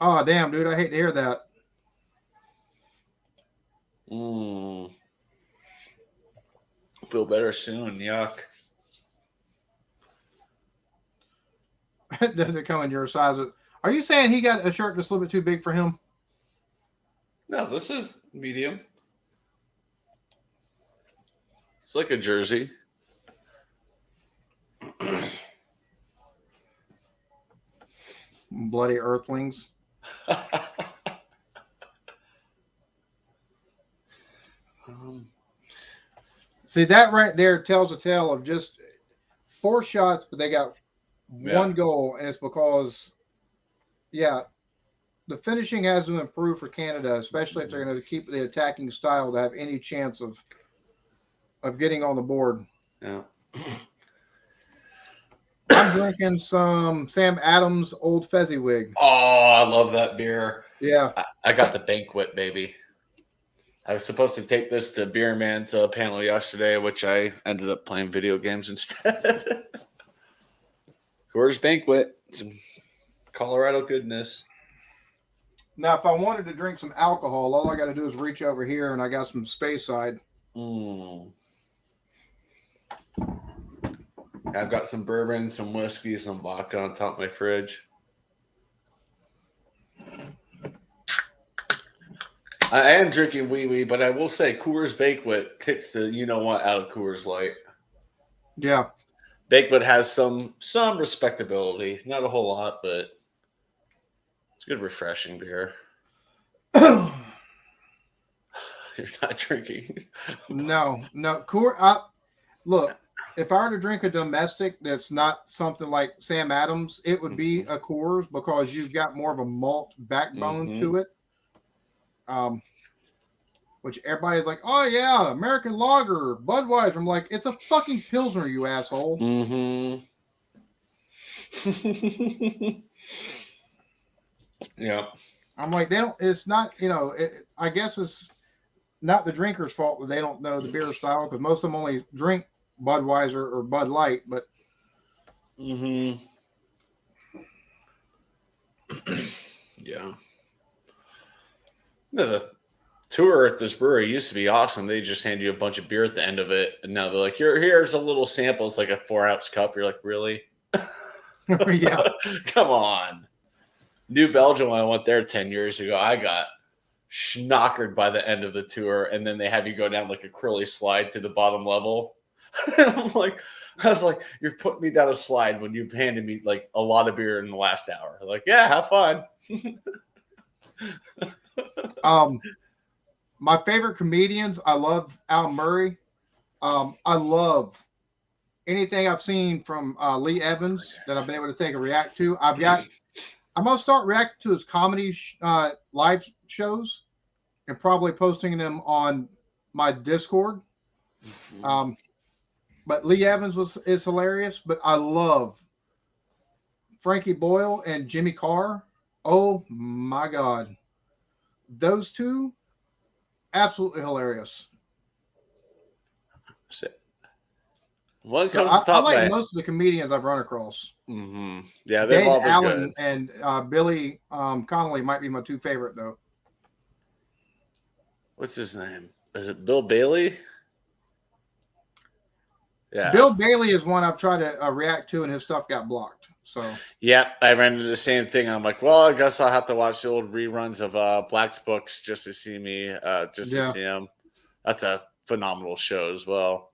Oh, damn, dude. I hate to hear that. Feel better soon. Yuck. Does it come in your size? Are you saying he got a shirt that's a little bit too big for him? No, this is medium. It's like a jersey. Bloody earthlings. See, that right there tells a tale of just 4 shots, but they got one goal, and it's because, the finishing has to improve for Canada, especially if they're going to keep the attacking style to have any chance of getting on the board. Yeah. I'm drinking some Sam Adams Old Fezziwig. Oh, I love that beer. Yeah. I got the Banquet, baby. I was supposed to take this to Beer Man's panel yesterday, which I ended up playing video games instead. Coors Banquet. Some Colorado goodness. Now, if I wanted to drink some alcohol, all I got to do is reach over here, and I got some Space Side. I've got some bourbon, some whiskey, some vodka on top of my fridge. I am drinking wee-wee, but I will say Coors Banquet kicks the you-know-what out of Coors Light. Yeah. Banquet has some respectability. Not a whole lot, but it's good refreshing beer. You're not drinking. No. Look, if I were to drink a domestic that's not something like Sam Adams, it would be a Coors because you've got more of a malt backbone to it. Which everybody's like, oh yeah, American Lager, Budweiser. I'm like, it's a fucking Pilsner, you asshole. Yeah. I'm like, it's not, I guess it's not the drinker's fault that they don't know the beer style because most of them only drink Budweiser or Bud Light, but. Yeah. The tour at this brewery used to be awesome. They just hand you a bunch of beer at the end of it, and now they're like, here's a little sample. It's like a 4-ounce cup. You're like, really? Yeah. Come on. New Belgium, I went there 10 years ago. I got schnockered by the end of the tour, and then they have you go down like a curly slide to the bottom level. I was like, you're putting me down a slide when you've handed me like a lot of beer in the last hour. Like, yeah, have fun. My favorite comedians, I love Al Murray. I love anything I've seen from Lee Evans that I've been able to take a react to. I'm going to start reacting to his comedy live shows and probably posting them on my Discord. But Lee Evans is hilarious, but I love Frankie Boyle and Jimmy Carr. Oh my God. Those two, absolutely hilarious. One comes to top I like most of the comedians I've run across. Yeah, they've all been Allen good. And Billy Connolly might be my 2 favorite though. What's his name? Is it Bill Bailey? Yeah. Bill Bailey is one I've tried to react to, and his stuff got blocked. So. Yep, I ran into the same thing. I'm like, well, I guess I'll have to watch the old reruns of Black's Books just to see me, to see him. That's a phenomenal show as well.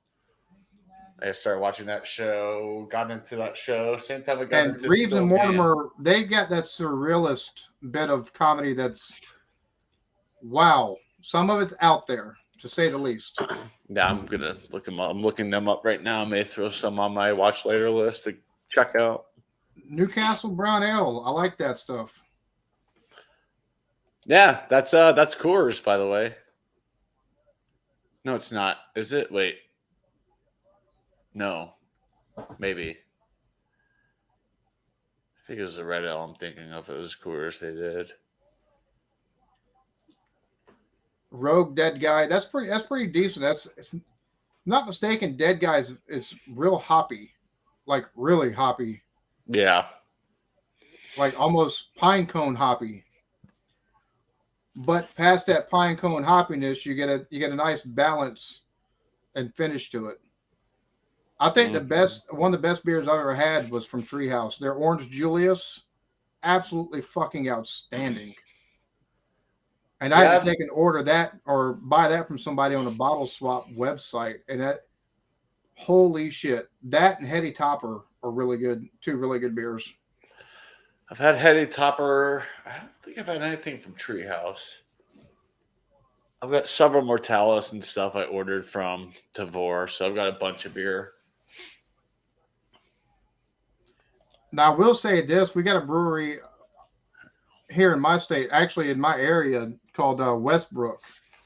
I started watching that show, got into that show. Same time I got And into Reeves and Snowman. Mortimer, they got that surrealist bit of comedy that's wow. Some of it's out there, to say the least. Yeah, I'm gonna look them up. I'm looking them up right now. I may throw some on my watch later list to check out. Newcastle Brown Ale, I like that stuff. Yeah, that's Coors, by the way. No, it's not. Is it? Wait. No. Maybe. I think it was the Red Ale I'm thinking of. It was Coors they did. Rogue Dead Guy, that's pretty decent. That's it's not mistaken. Dead Guys is real hoppy, like really hoppy, Yeah. like almost pine cone hoppy. But past that pine cone hoppiness, you get a nice balance and finish to it. I think one of the best beers I've ever had was from Treehouse. Their Orange Julius, absolutely fucking outstanding. And I had to Yeah. take and order that or buy that from somebody on a bottle swap website. And that, holy shit, that and Heady Topper are really good. Two really good beers. I've had Heady Topper. I don't think I've had anything from Treehouse. I've got several Mortalis and stuff I ordered from Tavor, so I've got a bunch of beer. Now, I will say this: we got a brewery here in my state, actually in my area, called Westbrook,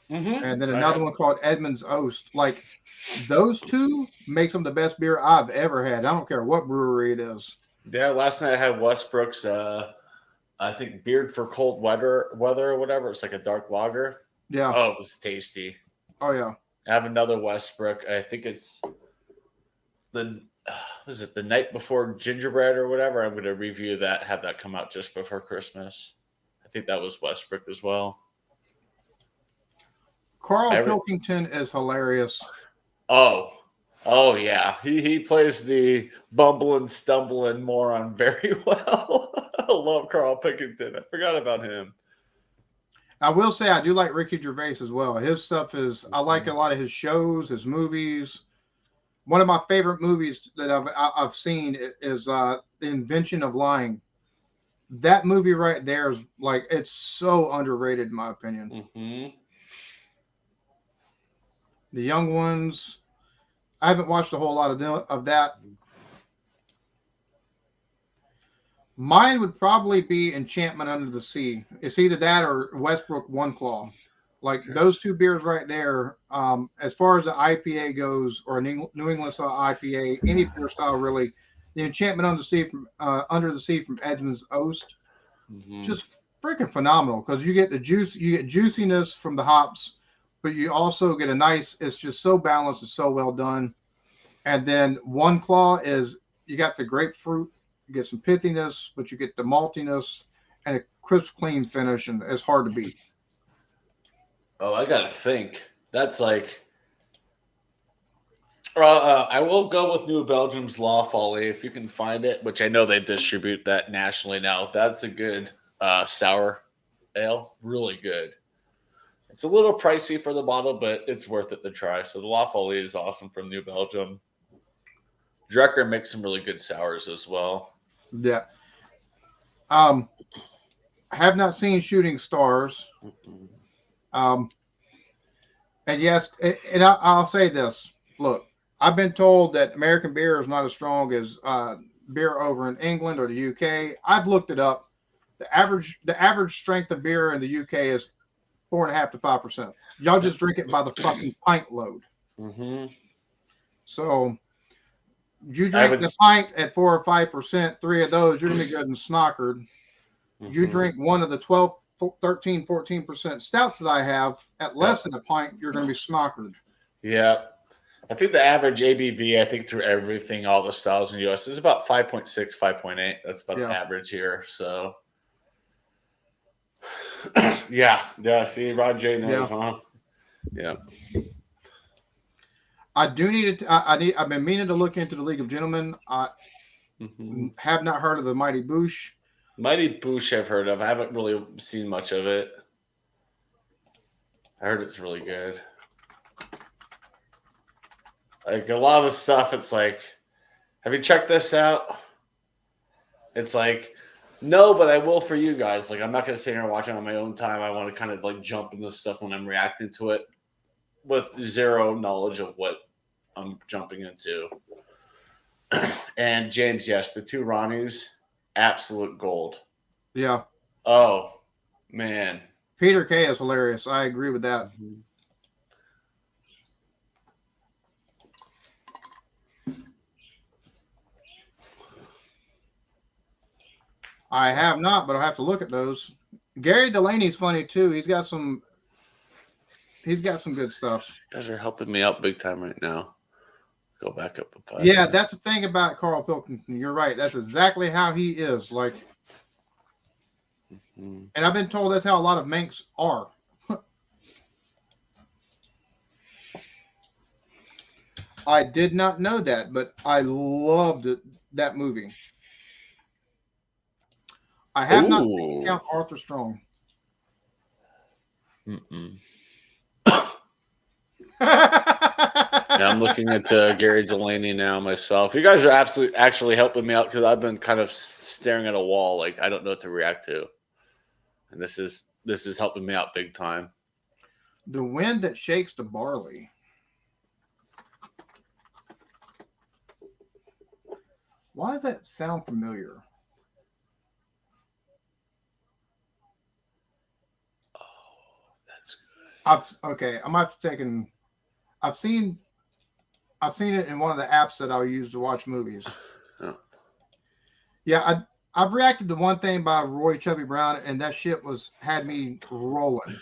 and then another one called Edmonds Oast. Like those two make some of the best beer I've ever had. I don't care what brewery it is. Yeah, last night I had Westbrook's. I think Beard for Cold Weather or whatever. It's like a dark lager. Yeah. Oh, it was tasty. Oh yeah. I have another Westbrook. I think it's the was it the night before gingerbread or whatever. I'm going to review that. Have that come out just before Christmas. I think that was Westbrook as well. Carl Pilkington is hilarious. Oh yeah. He plays the bumbling, stumbling moron very well. I love Carl Pilkington. I forgot about him. I will say I do like Ricky Gervais as well. His stuff is I like a lot of his shows, his movies. One of my favorite movies that I've seen is The Invention of Lying. That movie right there is like it's so underrated in my opinion. Mm-hmm. The Young Ones. I haven't watched a whole lot of that. Mine would probably be Enchantment Under the Sea. It's either that or Westbrook One Claw. Like those two beers right there. As far as the IPA goes, or a New England style IPA, any beer style really, the Enchantment Under the Sea from Edmonds Oast, just freaking phenomenal because you get juiciness from the hops, but you also get a nice. It's just so balanced. It's so well done. And then One Claw is you got the grapefruit. You get some pithiness, but you get the maltiness and a crisp, clean finish, and it's hard to beat. Oh, I gotta think. That's like. I will go with New Belgium's La Folie if you can find it, which I know they distribute that nationally now. That's a good sour ale, really good. It's a little pricey for the bottle, but it's worth it to try. So the La Folie is awesome from New Belgium. Drecker makes some really good sours as well. Yeah. I have not seen Shooting Stars. And yes, and I'll say this. Look, I've been told that American beer is not as strong as beer over in England or the UK. I've looked it up. The average strength of beer in the UK is 4.5 to 5%. Y'all just drink it by the fucking pint load. Mm-hmm. So you drink the pint at 4 or 5%, 3 of those, you're going to be good and snockered. Mm-hmm. You drink one of the 12, 13, 14% stouts that I have at less than a pint, you're going to be snockered. Yeah. I think the average ABV, I think through everything, all the styles in the U.S. is about 5.6, 5.8. That's about the average here. So, yeah. See, Rod J knows, huh? Yeah. I do need to. I've been meaning to look into the League of Gentlemen. I have not heard of the Mighty Boosh. Mighty Boosh, I've heard of. I haven't really seen much of it. I heard it's really good. Like a lot of the stuff, it's like, have you checked this out? It's like, no, but I will for you guys. Like, I'm not going to sit here and watch it on my own time. I want to kind of like jump into stuff when I'm reacting to it with zero knowledge of what I'm jumping into. And James, yes, the two Ronnies, absolute gold. Yeah. Oh, man. Peter Kay is hilarious. I agree with that. Mm-hmm. I have not, but I'll have to look at those. Gary Delaney's funny too. He's got some good stuff. You guys are helping me out big time right now. Go back up a 5. Yeah, that's the thing about Carl Pilkington. You're right. That's exactly how he is. Like, Mm-hmm. and I've been told that's how a lot of Manx are. I did not know that, but I loved it, that movie. I have not seen Count Arthur Strong. Mm-mm. Yeah, I'm looking into Gary Delaney now myself. You guys are actually helping me out because I've been kind of staring at a wall, like I don't know what to react to, and this is helping me out big time. The Wind That Shakes the Barley. Why does that sound familiar? Oh, that's good. Okay, I might have taken. I've seen it in one of the apps that I use to watch movies. Oh. Yeah, I've reacted to one thing by Roy Chubby Brown, and that shit had me rolling.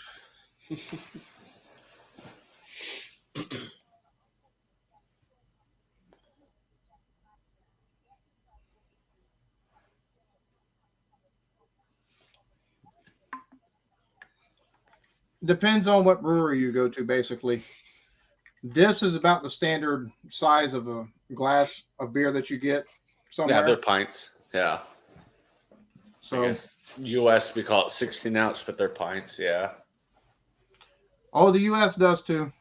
Depends on what brewery you go to, basically. This is about the standard size of a glass of beer that you get somewhere. Yeah, they're pints. Yeah. So, I guess U.S. we call it 16 ounce, but they're pints. Yeah. Oh, the U.S. does too.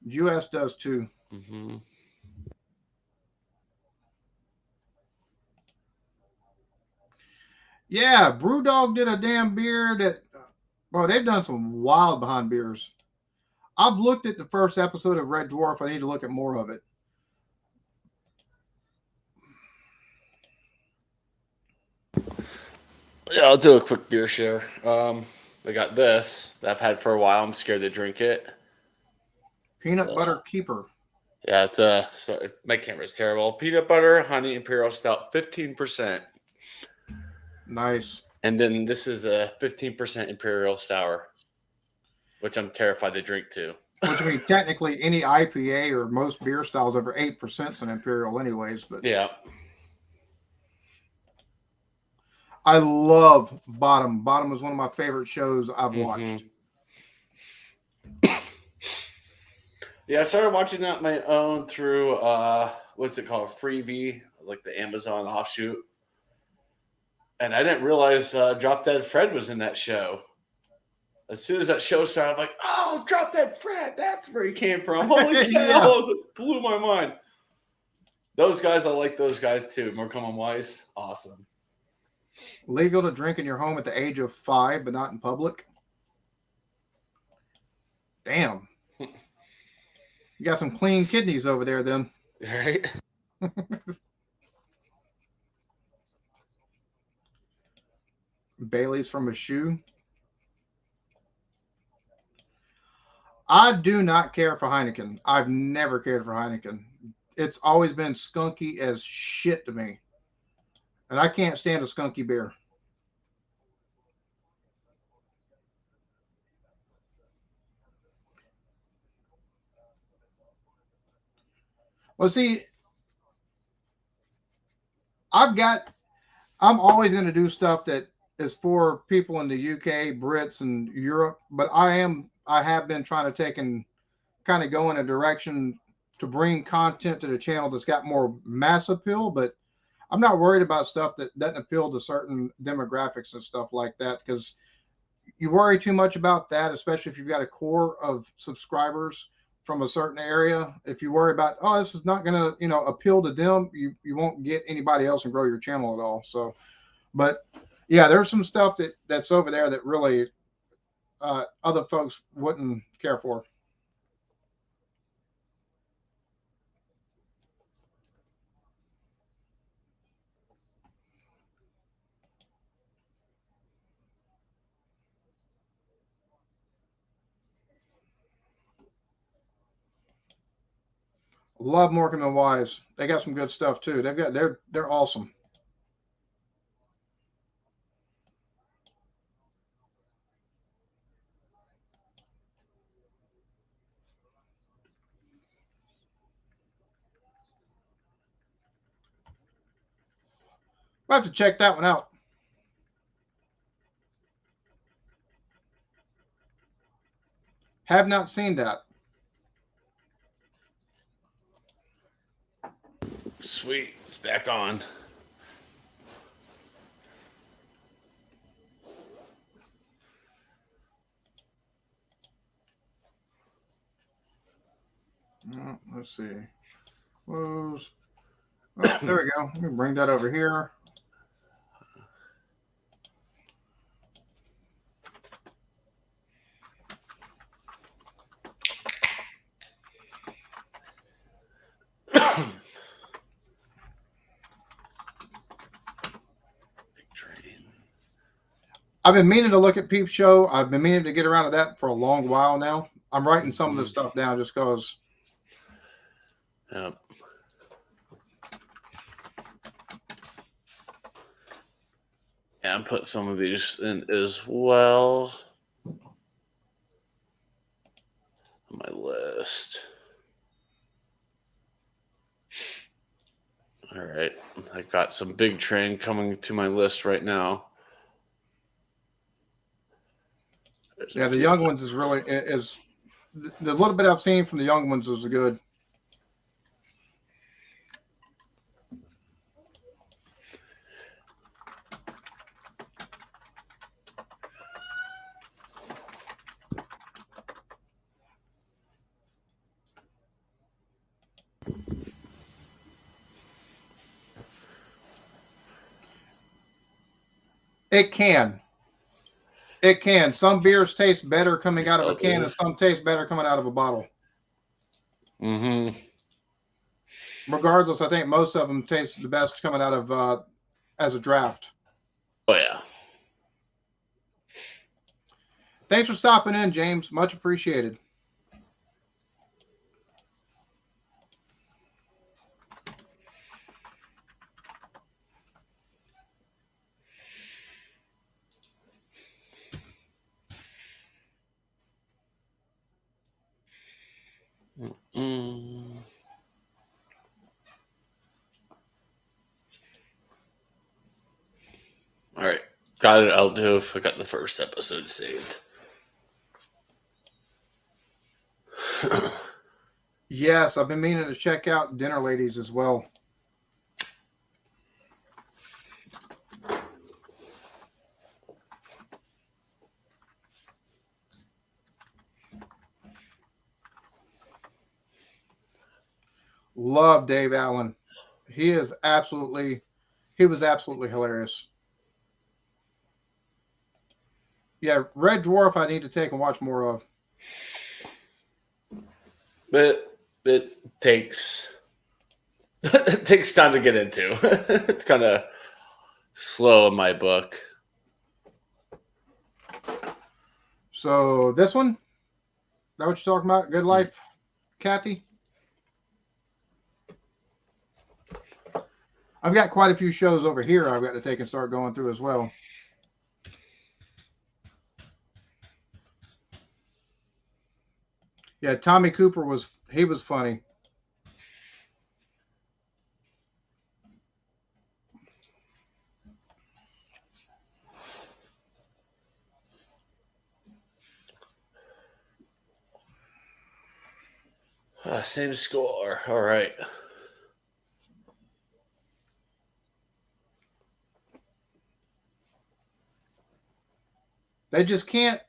U.S. does too. Mm-hmm. Yeah, Brewdog did a damn beer that, well, they've done some wild behind beers. I've looked at the first episode of Red Dwarf. I need to look at more of it. Yeah, I'll do a quick beer share. I got this that I've had for a while. I'm scared to drink it. Peanut Butter Keeper. Yeah, it's so my camera's terrible. Peanut butter, honey, imperial stout, 15%. Nice. And then this is a 15% imperial sour, which I'm terrified to drink too. Which, I mean, technically any IPA or most beer styles over 8% is an imperial anyways. But yeah. I love Bottom. Bottom is one of my favorite shows I've watched. Yeah, I started watching that on my own through what's it called? Freebie, like the Amazon offshoot. And I didn't realize Drop Dead Fred was in that show. As soon as that show started, I'm like, oh, Drop Dead Fred, that's where he came from. Holy cow, Yeah. It blew my mind. Those guys, I like those guys too. Morecambe and Weiss, awesome. Legal to drink in your home at the age of 5, but not in public. Damn. You got some clean kidneys over there then. Right? Bailey's from a shoe. I do not care for Heineken. I've never cared for Heineken. It's always been skunky as shit to me. And I can't stand a skunky beer. Well, see, I'm always going to do stuff that is for people in the UK, Brits, and Europe. But I have been trying to take and kind of go in a direction to bring content to the channel that's got more mass appeal. But I'm not worried about stuff that doesn't appeal to certain demographics and stuff like that, because you worry too much about that, especially if you've got a core of subscribers from a certain area, if you worry about, oh, this is not going to, appeal to them, you won't get anybody else and grow your channel at all. So, but yeah, there's some stuff that's over there that really other folks wouldn't care for. Love Morecambe and Wise. They got some good stuff too. They're awesome. I'll have to check that one out. Have not seen that. Sweet. It's back on. Let's see. Close. Oh, there we go. Let me bring that over here. I've been meaning to look at Peep Show. I've been meaning to get around to that for a long while now. I'm writing some of this stuff down just because. Yep. Yeah, I'm putting some of these in as well on my list. All right. I got some big train coming to my list right now. Yeah, the young ones is really is the little bit I've seen from the young ones is good. It can. It can. Some beers taste better coming out of a can, and some taste better coming out of a bottle. Mm-hmm. Regardless, I think most of them taste the best coming out of as a draft. Oh yeah. Thanks for stopping in, James. Much appreciated. Mm. All right. Got it. I'll do if I got the first episode saved. Yes, I've been meaning to check out Dinner Ladies as well. Love Dave Allen. He was absolutely hilarious. Yeah, Red Dwarf I need to take and watch more of. But it takes it takes time to get into. It's kind of slow in my book. So this one, is that what you're talking about? Good Life, Kathy? I've got quite a few shows over here I've got to take and start going through as well. Yeah, Tommy Cooper was funny. Same score. All right. They just can't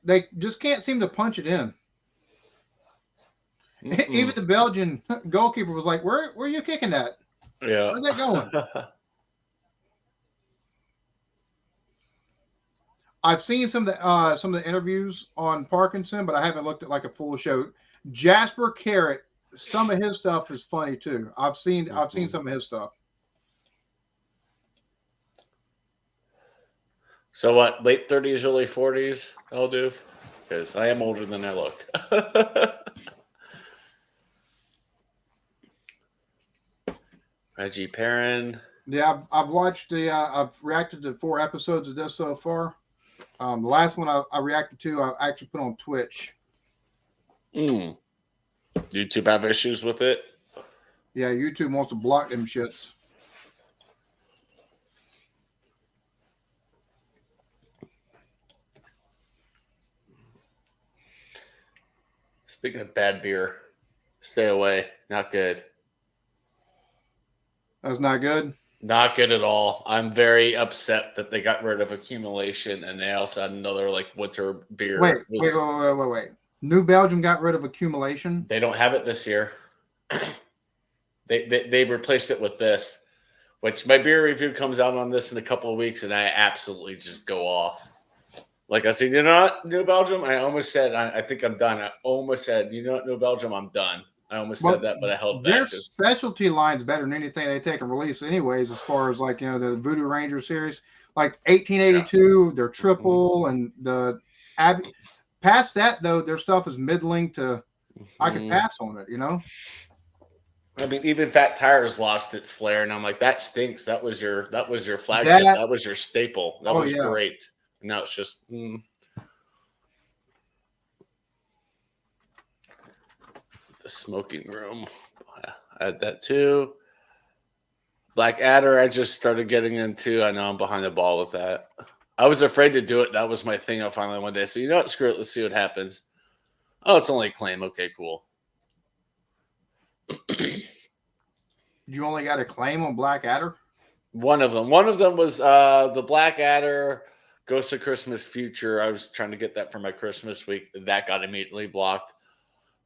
seem to punch it in. Even the Belgian goalkeeper was like, "Where are you kicking that? Yeah. Where's that going?" I've seen some of the interviews on Parkinson, but I haven't looked at like a full show. Jasper Carrot, some of his stuff is funny too. I've seen some of his stuff. So what? Late 30s, early 40s? I'll do because I am older than I look. Reggie Perrin. Yeah, I've watched I've reacted to 4 episodes of this so far. The last one I reacted to, I actually put on Twitch. YouTube have issues with it? Yeah, YouTube wants to block them shits. Speaking of bad beer, stay away. Not good. That's not good. Not good at all. I'm very upset that they got rid of accumulation and they also had another like winter beer. Wait. New Belgium got rid of accumulation. They don't have it this year. They replaced it with this, which my beer review comes out on this in a couple of weeks, and I absolutely just go off. Like I said, you know what, New Belgium? I almost said I think I'm done. I almost said, you know what, New Belgium, I'm done. I almost said that, but I held their back. Their specialty line's better than anything they take and release, anyways. As far as like the Voodoo Ranger series, like 1882, their triple and the Abbey. Past that though, their stuff is middling to. I could pass on it, I mean, even Fat Tires lost its flair, and I'm like, that stinks. That was your flagship. That was your staple. That was great. And now it's just. The smoking room. I had that too. Black Adder, I just started getting into. I know I'm behind the ball with that. I was afraid to do it. That was my thing. I finally one day said, you know what? Screw it. Let's see what happens. Oh, it's only a claim. Okay, cool. You only got a claim on Black Adder? One of them. One of them was the Black Adder Ghost of Christmas Future. I was trying to get that for my Christmas week. That got immediately blocked.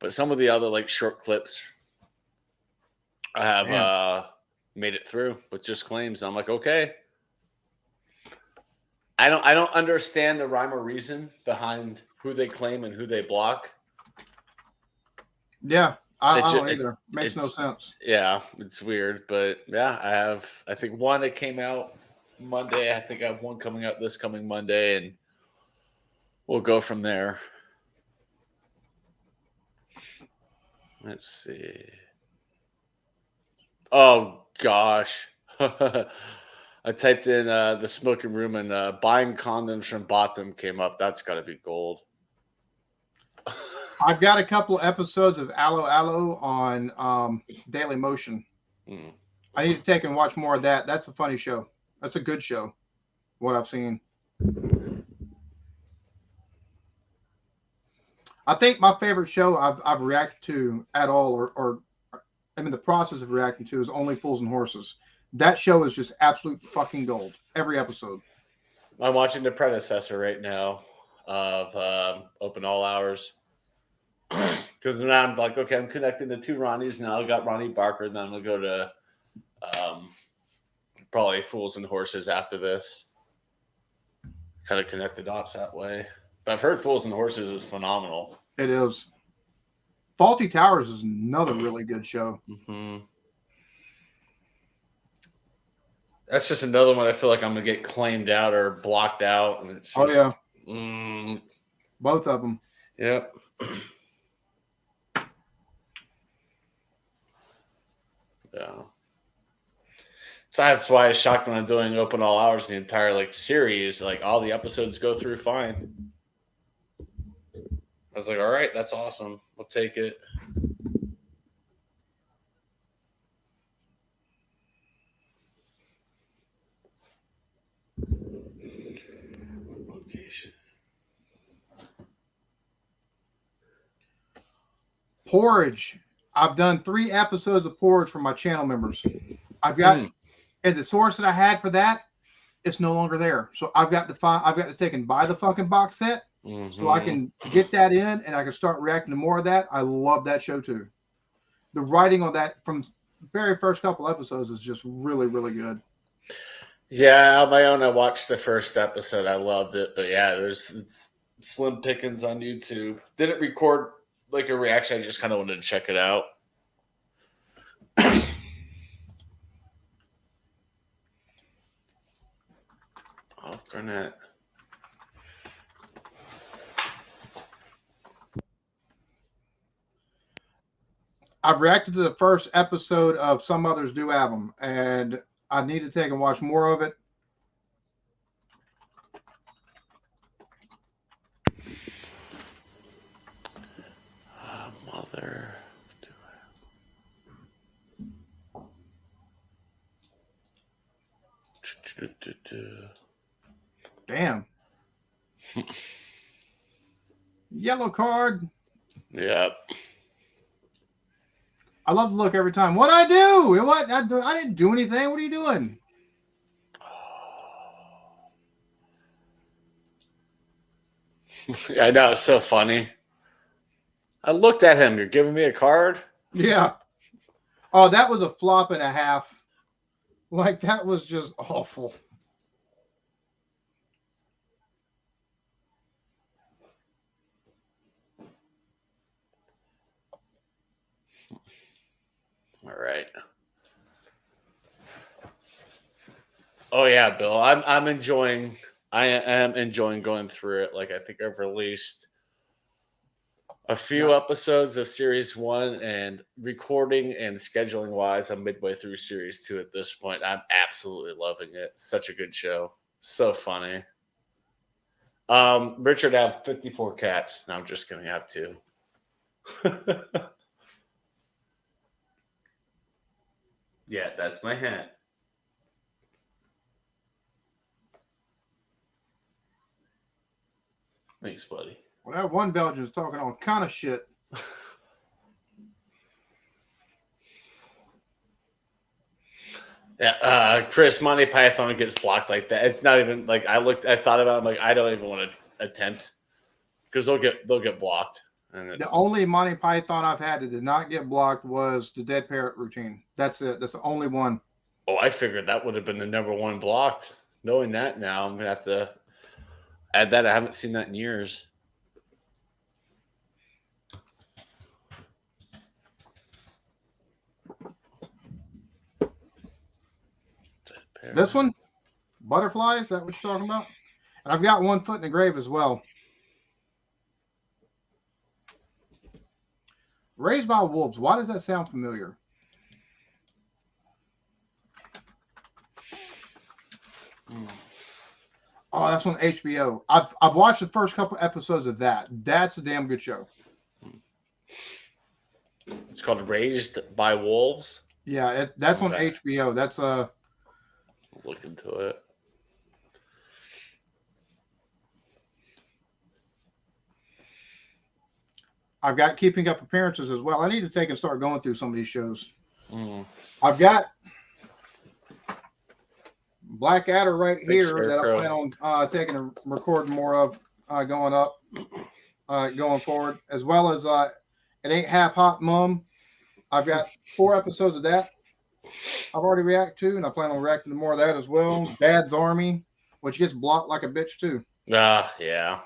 But some of the other like short clips I have made it through with just claims. I'm like, okay. I don't understand the rhyme or reason behind who they claim and who they block. Yeah, I don't either. Makes no sense. Yeah, it's weird, but yeah, I think one that came out Monday. I think I have one coming out this coming Monday, and we'll go from there. Let's see. Oh gosh. I typed in the smoking room and buying condoms from Bottom came up. That's got to be gold. I've got a couple of episodes of Aloe Aloe on Daily Motion. I need to take and watch more of that. That's a funny show. That's a good show, what I've seen. I think my favorite show I've reacted to at all, or I'm in the process of reacting to, is Only Fools and Horses. That show is just absolute fucking gold. Every episode. I'm watching the predecessor right now of Open All Hours. Because now I'm like, okay, I'm connecting the 2 Ronnies now. I got Ronnie Barker, then I'm going to go to probably Fools and Horses after this. Kind of connect the dots that way. But I've heard Fools and Horses is phenomenal. It is. Faulty Towers is another really good show. Mm-hmm. That's just another one I feel like I'm going to get claimed out or blocked out. And it's just, Both of them. Yep. Yeah. So that's why it's shocked when I'm doing Open All Hours, the entire series. Like all the episodes go through fine. I was like, all right, that's awesome. We'll take it. Location. Porridge. I've done 3 episodes of Porridge for my channel members. I've got and the source that I had for that, it's no longer there. So I've got to take and buy the fucking box set so I can get that in and I can start reacting to more of that. I love that show too. The writing on that from the very first couple episodes is just really, really good. Yeah, on my own, I watched the first episode. I loved it, but yeah, it's slim pickings on YouTube. Didn't record like a reaction. I just kind of wanted to check it out. Oh, Garnett. I've reacted to the first episode of Some Others Do Have 'Em, and I need to take and watch more of it. Mother. Damn. Yellow card. Yep. I love to look every time. What I do? What I didn't do anything. What are you doing? I know, it's so funny. I looked at him. You're giving me a card? Yeah. Oh, that was a flop and a half. Like, that was just awful. All right. Oh yeah, Bill. I'm enjoying. I am enjoying going through it. Like I think I've released a few episodes of series 1, and recording and scheduling wise, I'm midway through series 2 at this point. I'm absolutely loving it. Such a good show. So funny. Richard, I have 54 cats. Now I'm just gonna have 2. Yeah, that's my hat. Thanks, buddy. Well, that one Belgian's talking all kind of shit. Yeah, Chris, Monty Python gets blocked like that. It's not even like I thought about it, I'm like, I don't even want to attempt because they'll get blocked. And The only Monty Python I've had that did not get blocked was the Dead Parrot routine. That's it. That's the only one. Oh, I figured that would have been the number one blocked. Knowing that now, I'm gonna have to add that. I haven't seen that in years. This one, Butterfly, is that what you're talking about? And I've got One Foot in the Grave as well. Raised by Wolves. Why does that sound familiar? Oh, that's on HBO. I've watched the first couple episodes of that. That's a damn good show. It's called Raised by Wolves. Yeah, that's on HBO. That's look into it. I've got Keeping Up Appearances as well. I need to take and start going through some of these shows. I've got Blackadder right here that I plan on taking and recording more of going forward, as well as It Ain't Half Hot Mum. I've got 4 episodes of that I've already reacted to, and I plan on reacting to more of that as well. Dad's Army, which gets blocked like a bitch too. Yeah.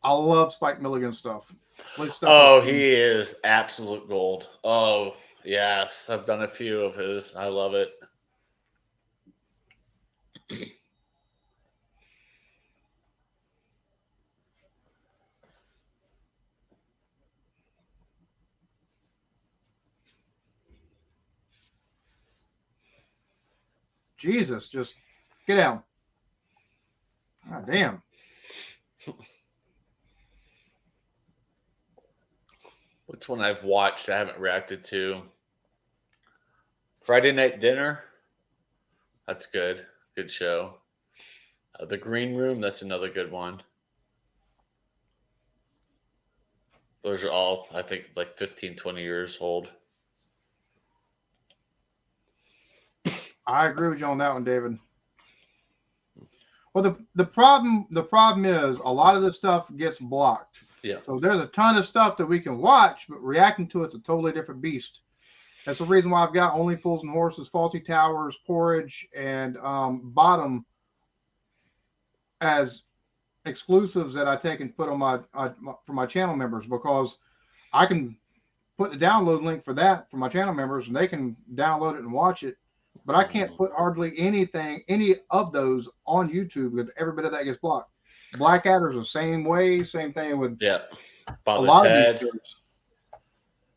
I love Spike Milligan stuff. He is absolute gold. Oh, yes. I've done a few of his. I love it. Jesus, just get down. God damn. What's one I've watched I haven't reacted to? Friday Night Dinner. That's good. Good show. The Green Room. That's another good one. Those are all, I think, like 15, 20 years old. I agree with you on that one, David. Well, the problem is a lot of this stuff gets blocked. Yeah. So there's a ton of stuff that we can watch, but reacting to it's a totally different beast. That's the reason why I've got Only Fools and Horses, Faulty Towers, Porridge, and Bottom as exclusives that I take and put on for my channel members, because I can put the download link for that for my channel members and they can download it and watch it. But I can't put hardly any of those on YouTube because every bit of that gets blocked. Blackadder's the same way, same thing with Yeah. a Father lot Ted. of these shows.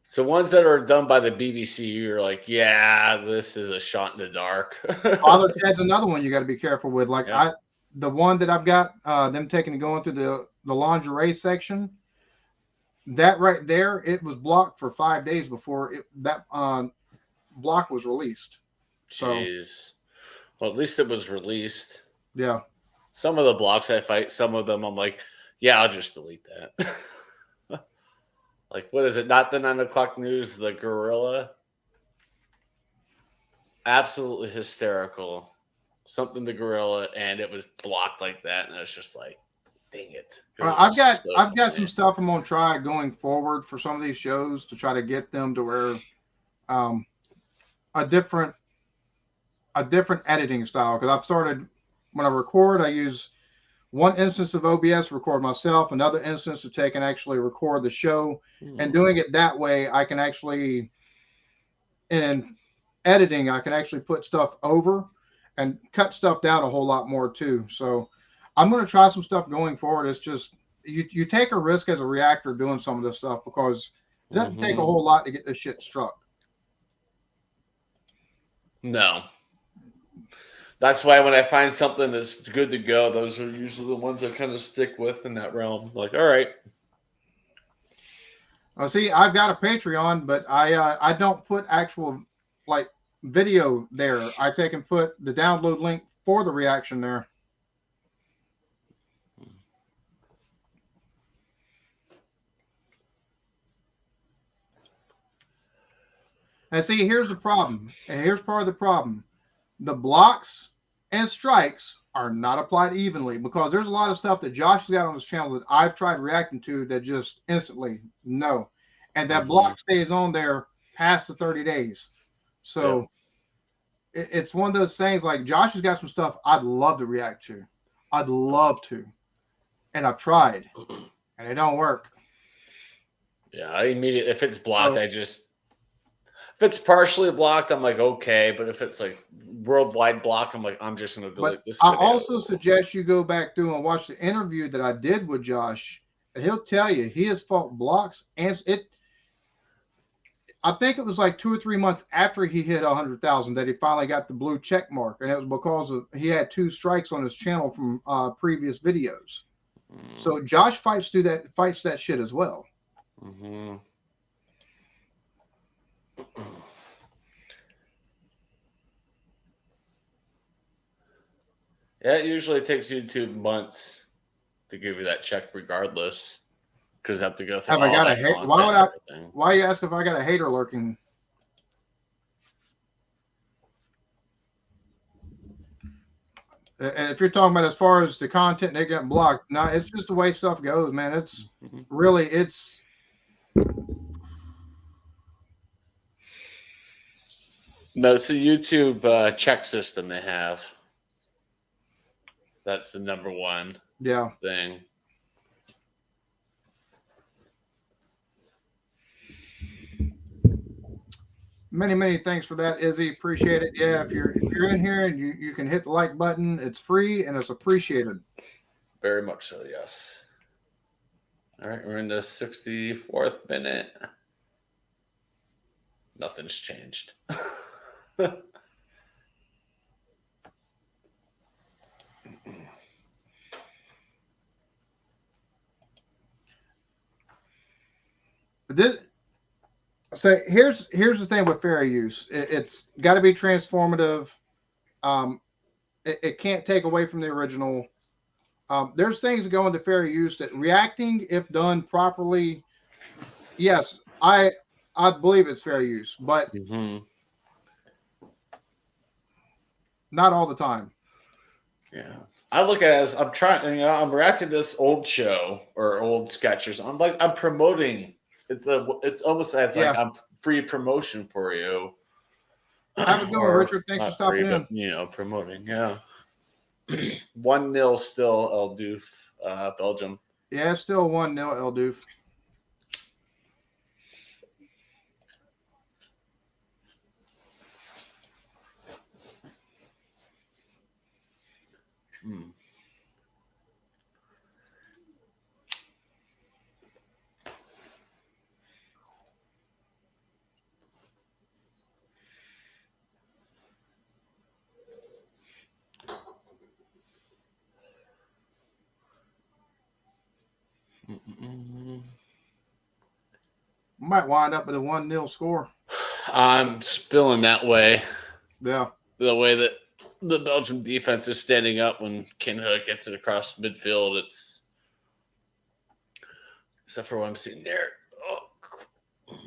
So ones that are done by the BBC, you're like, yeah, this is a shot in the dark. Father Ted's another one you got to be careful with. Like Yeah. the one that I've got them taking and going through the lingerie section. That right there, it was blocked for 5 days before that block was released. So Jeez. Well, at least it was released. yeah, Some of the blocks I fight, some of them I'm like, yeah, I'll just delete that. Like, what is it? Not the 9 o'clock news, the gorilla. Absolutely hysterical. Something the gorilla, and it was blocked like that, and it's just like, dang it. I've got some stuff I'm gonna try going forward for some of these shows to try to get them to where a different editing style, because I've started when I record I use one instance of OBS to record myself, another instance to take and actually record the show, and doing it that way I can actually in editing I can actually put stuff over and cut stuff down a whole lot more too. So I'm going to try some stuff going forward. It's just you take a risk as a reactor doing some of this stuff because it doesn't take a whole lot to get this shit struck. No. That's why when I find something that's good to go, those are usually the ones I kind of stick with in that realm. Like, all right. See, I've got a Patreon, but I don't put actual like video there. I take and put the download link for the reaction there. And see, here's the problem. And here's part of the problem. The blocks and strikes are not applied evenly because there's a lot of stuff that Josh has got on his channel that I've tried reacting to that just instantly no. And that block stays on there past the 30 days. So it's one of those things like Josh has got some stuff I'd love to react to. I'd love to. And I've tried. And it don't work. Yeah, I immediately, if it's blocked, if it's partially blocked, I'm like, okay. But if it's like worldwide block, I'm like, I'm just going to delete this video. I also suggest you go back through and watch the interview that I did with Josh. And he'll tell you he has fought blocks. And I think it was like 2 or 3 months after he hit 100,000 that he finally got the blue check mark. And it was because he had 2 strikes on his channel from previous videos. So Josh fights that shit as well. Mm-hmm. Yeah, it usually takes YouTube months to give you that check regardless. Because I have to go through Have I got a hate? Why you ask if I got a hater lurking? If you're talking about as far as the content they get blocked, no, it's just the way stuff goes, man. It's really No, it's a YouTube check system they have. That's the number one thing. Many thanks for that, Izzy. Appreciate it. Yeah, if you're in here and you can hit the like button, it's free and it's appreciated. Very much so, yes. All right, we're in the 64th minute. Nothing's changed. So here's the thing with fair use. It's got to be transformative. It can't take away from the original. There's things that go into fair use that reacting, if done properly, yes, I believe it's fair use, but not all the time. Yeah. I look at it as I'm trying. I'm reacting to this old show or old sketchers. I'm promoting. It's almost as like Yeah. I'm free promotion for you. Have a good one, Or Richard. Thanks for not free, stopping but in. promoting. Yeah. 1-0 still El Doof, Belgium. Yeah, still 1-0 El Doof. Hmm. Might wind up with a 1-0 score. I'm feeling that way. Yeah. The way that the Belgium defense is standing up when Kinhook gets it across midfield, it's except for what I'm seeing there. Oh.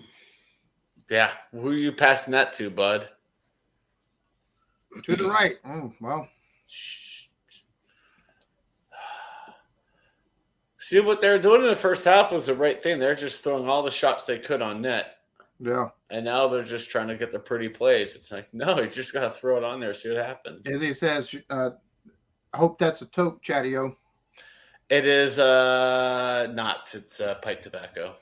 Yeah, who are you passing that to, bud? To the right. Oh, well. See, what they were doing in the first half was the right thing. They're just throwing all the shots they could on net. Yeah. And now they're just trying to get the pretty plays. It's like, no, you just got to throw it on there, see what happens. As he says, I hope that's a toke, Chatty-O. It is not. It's pipe tobacco.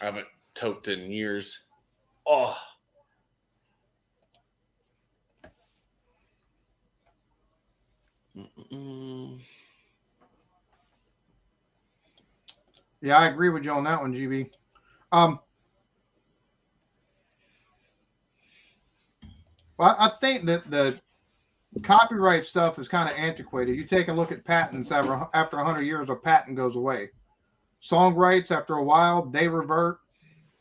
I haven't toked in years. Oh. Yeah, I agree with you on that one, GB. Well, I think that the copyright stuff is kind of antiquated. You take a look at patents after 100 years, a patent goes away. Song rights, after a while, they revert.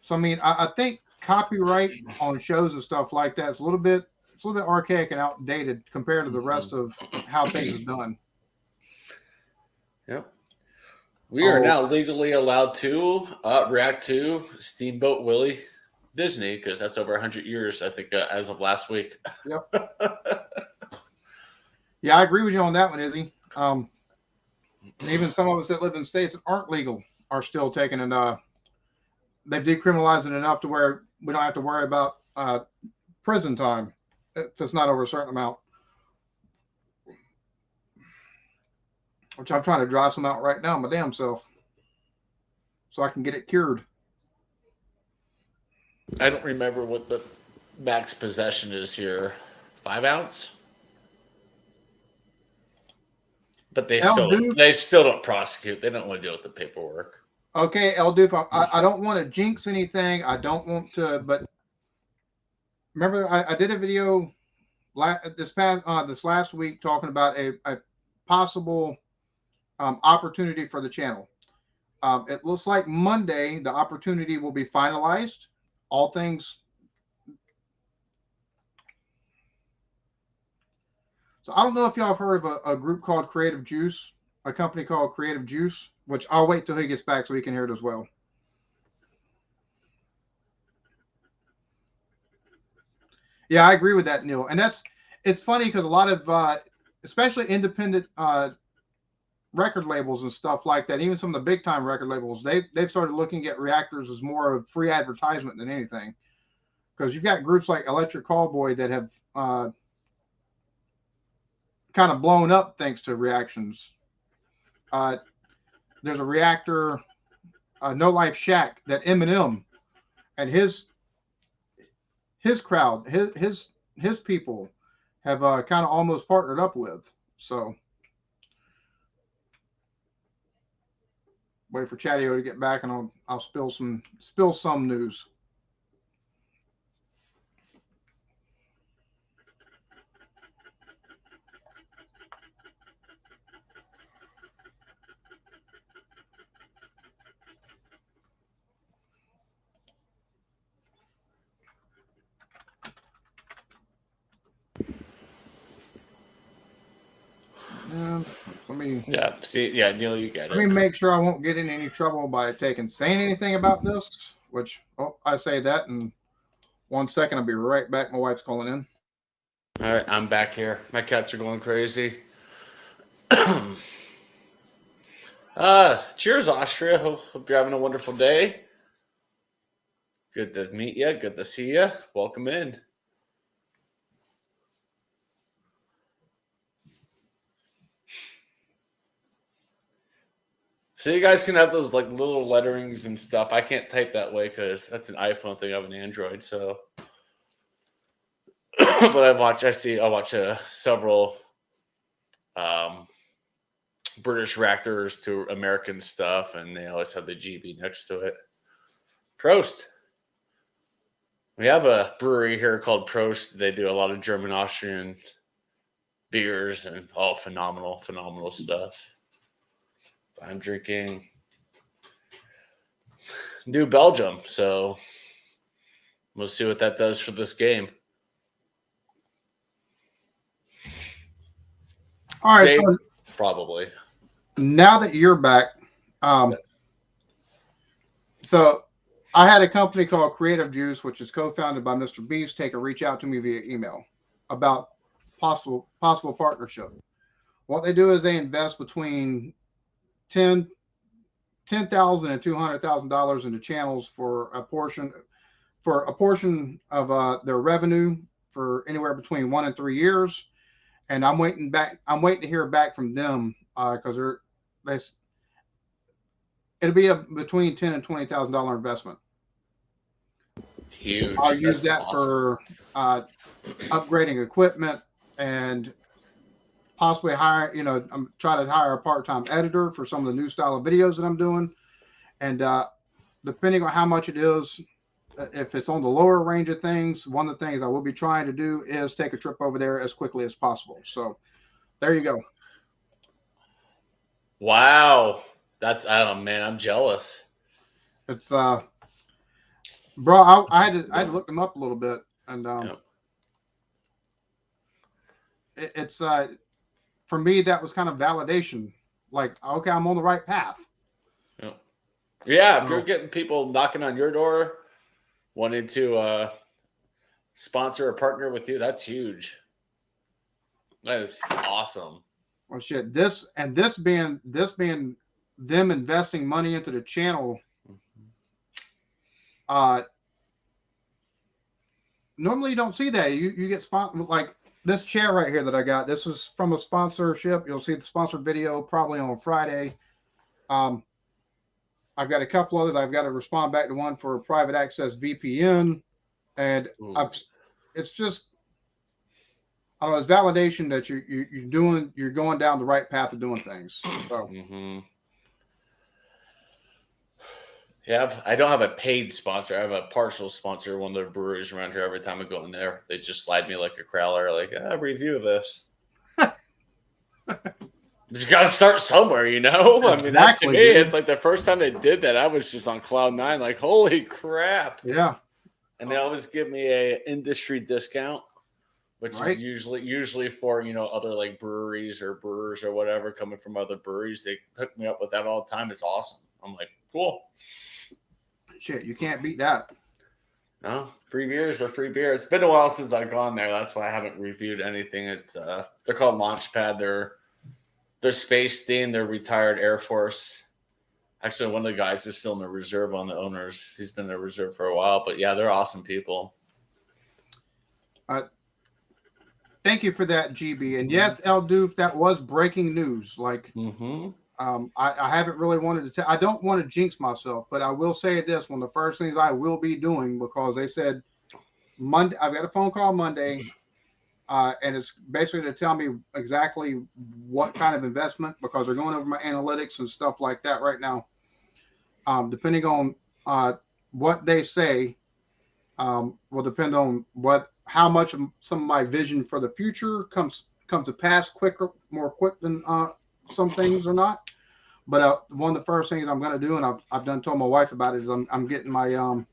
So, I mean, I think copyright on shows and stuff like that is a little bit archaic and outdated compared to the rest of how things are done. Yep. We are now legally allowed to react to Steamboat Willie Disney because that's over 100 years, I think, as of last week. Yep. Yeah, I agree with you on that one, Izzy. Even some of us that live in states that aren't legal are still taking it. They've decriminalized it enough to where we don't have to worry about prison time if it's not over a certain amount. Which I'm trying to dry some out right now, my damn self, so I can get it cured. I don't remember what the max possession is here. 5 ounce? But they still don't prosecute. They don't want to deal with the paperwork. Okay, El Doof, I don't want to jinx anything. I don't want to, but remember I did a video this last week talking about a possible opportunity for the channel. It looks like Monday the opportunity will be finalized. All things. So I don't know if y'all have heard of a group called Creative Juice, a company called Creative Juice, which I'll wait till he gets back so he can hear it as well. Yeah, I agree with that, Neil. And it's funny because a lot of, especially independent record labels and stuff like that, even some of the big time record labels, they've started looking at reactors as more of free advertisement than anything. Because you've got groups like Electric Callboy that have kind of blown up thanks to reactions. There's a reactor, No Life Shack, that Eminem and his crowd, his people have kind of almost partnered up with. So wait for Chatty-O to get back, and I'll spill some news. Neil, you got it. Let me make sure I won't get in any trouble by saying anything about this, which I say that, and 1 second. I'll be right back. My wife's calling in. All right, I'm back here. My cats are going crazy. Cheers, Austria. Hope you're having a wonderful day. Good to meet you. Good to see you. Welcome in. So you guys can have those like little letterings and stuff. I can't type that way because that's an iPhone thing. I have an Android, so. But I watch several British reactors to American stuff, and they always have the GB next to it. Prost. We have a brewery here called Prost. They do a lot of German Austrian beers and all phenomenal stuff. I'm drinking New Belgium, so we'll see what that does for this game. All right, Dave, so probably. now that you're back, so I had a company called Creative Juice, which is co-founded by Mr. Beast. Reach out to me via email about possible partnership. What they do is they invest between $10,000 and $200,000 into channels for a portion of their revenue for anywhere between 1 and 3 years. And I'm waiting to hear back from them because it'll be between $10,000 and $20,000 investment. Huge. I'll use that awesome. For upgrading equipment and possibly I'm trying to hire a part-time editor for some of the new style of videos that I'm doing. And depending on how much it is, if it's on the lower range of things, one of the things I will be trying to do is take a trip over there as quickly as possible. So there you go. Wow. Man, I'm jealous. It's bro, I had to look them up a little bit, and it's for me that was kind of validation. Like, okay, I'm on the right path. Yeah, if you're getting people knocking on your door wanting to sponsor or partner with you, that's huge. That is awesome. Well, shit, this being them investing money into the channel. Normally you don't see that. You get like this chair right here that I got. This is from a sponsorship. You'll see the sponsored video probably on Friday. I've got a couple others. I've got to respond back to one for a private access VPN, and it's just, I don't know, it's validation that you're going down the right path of doing things. So. Yeah, I don't have a paid sponsor. I have a partial sponsor. One of the breweries around here. Every time I go in there, they just slide me like a crowler, like, review this. You got to start somewhere, you know? Exactly, I mean, to me, it's like the first time they did that, I was just on cloud nine, like, holy crap. Yeah. And they always give me a industry discount, which is usually for, other like breweries or brewers or whatever coming from other breweries. They hook me up with that all the time. It's awesome. I'm like, cool. Shit, you can't beat that. No, free beers or free beer. It's been a while since I've gone there. That's why I haven't reviewed anything. It's they're called Launchpad. They're space themed. They're retired Air Force. Actually, one of the guys is still in the reserve on the owners. He's been in the reserve for a while. But yeah, they're awesome people. Thank you for that, GB. And yes, El Doof, that was breaking news. Like, I haven't really wanted to tell. I don't want to jinx myself, but I will say this: one of the first things I will be doing, because they said Monday. I've got a phone call Monday, and it's basically to tell me exactly what kind of investment, because they're going over my analytics and stuff like that right now. Depending on what they say, will depend on how much of some of my vision for the future comes to pass more quick than some things or not. But one of the first things I'm going to do, and I've done told my wife about it, is I'm getting my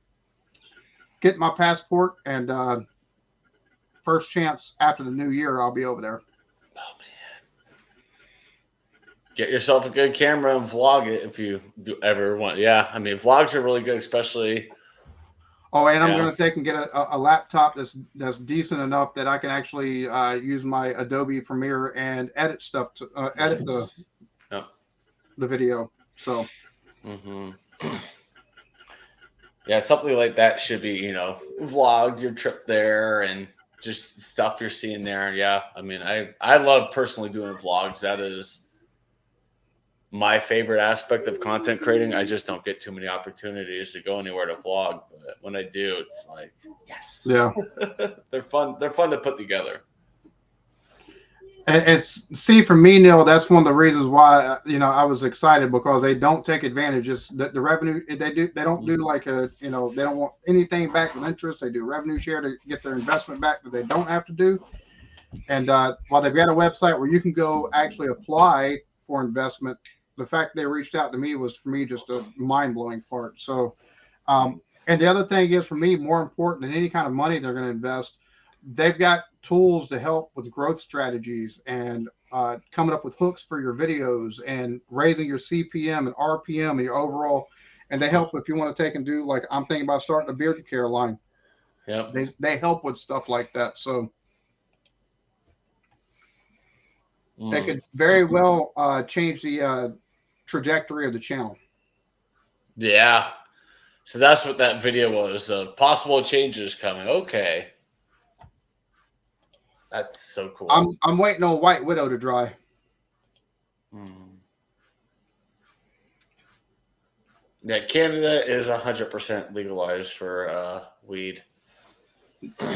passport, and first chance after the new year, I'll be over there. Oh man, get yourself a good camera and vlog it if you ever want. Yeah, I mean, vlogs are really good, especially Oh, and I'm Yeah. going to take and get a laptop that's decent enough that I can actually use my Adobe Premiere and edit stuff to edit Yep. the video. So hmm Yeah, something like that should be, vlogged your trip there and just stuff you're seeing there. Yeah, I mean, I love personally doing vlogs. That is my favorite aspect of content creating. I just don't get too many opportunities to go anywhere to vlog, but when I do, it's like, yes. yeah, They're fun. They're fun to put together. it's see for me, Neil. That's one of the reasons why I was excited because they don't take advantage. It's the revenue they don't do like they don't want anything back with interest. They do revenue share to get their investment back that they don't have to do. And while they've got a website where you can go actually apply for investment, the fact they reached out to me was for me just a mind blowing part. So, and the other thing is for me, more important than any kind of money they're going to invest, they've got tools to help with growth strategies and coming up with hooks for your videos and raising your CPM and RPM and your overall. And they help if you want to take and do like I'm thinking about starting a beard care line. Yep. They help with stuff like that. So. That could very well change the trajectory of the channel. Yeah. So that's what that video was. Possible changes coming. Okay. That's so cool. I'm waiting on White Widow to dry. Yeah, Canada is 100% legalized for weed.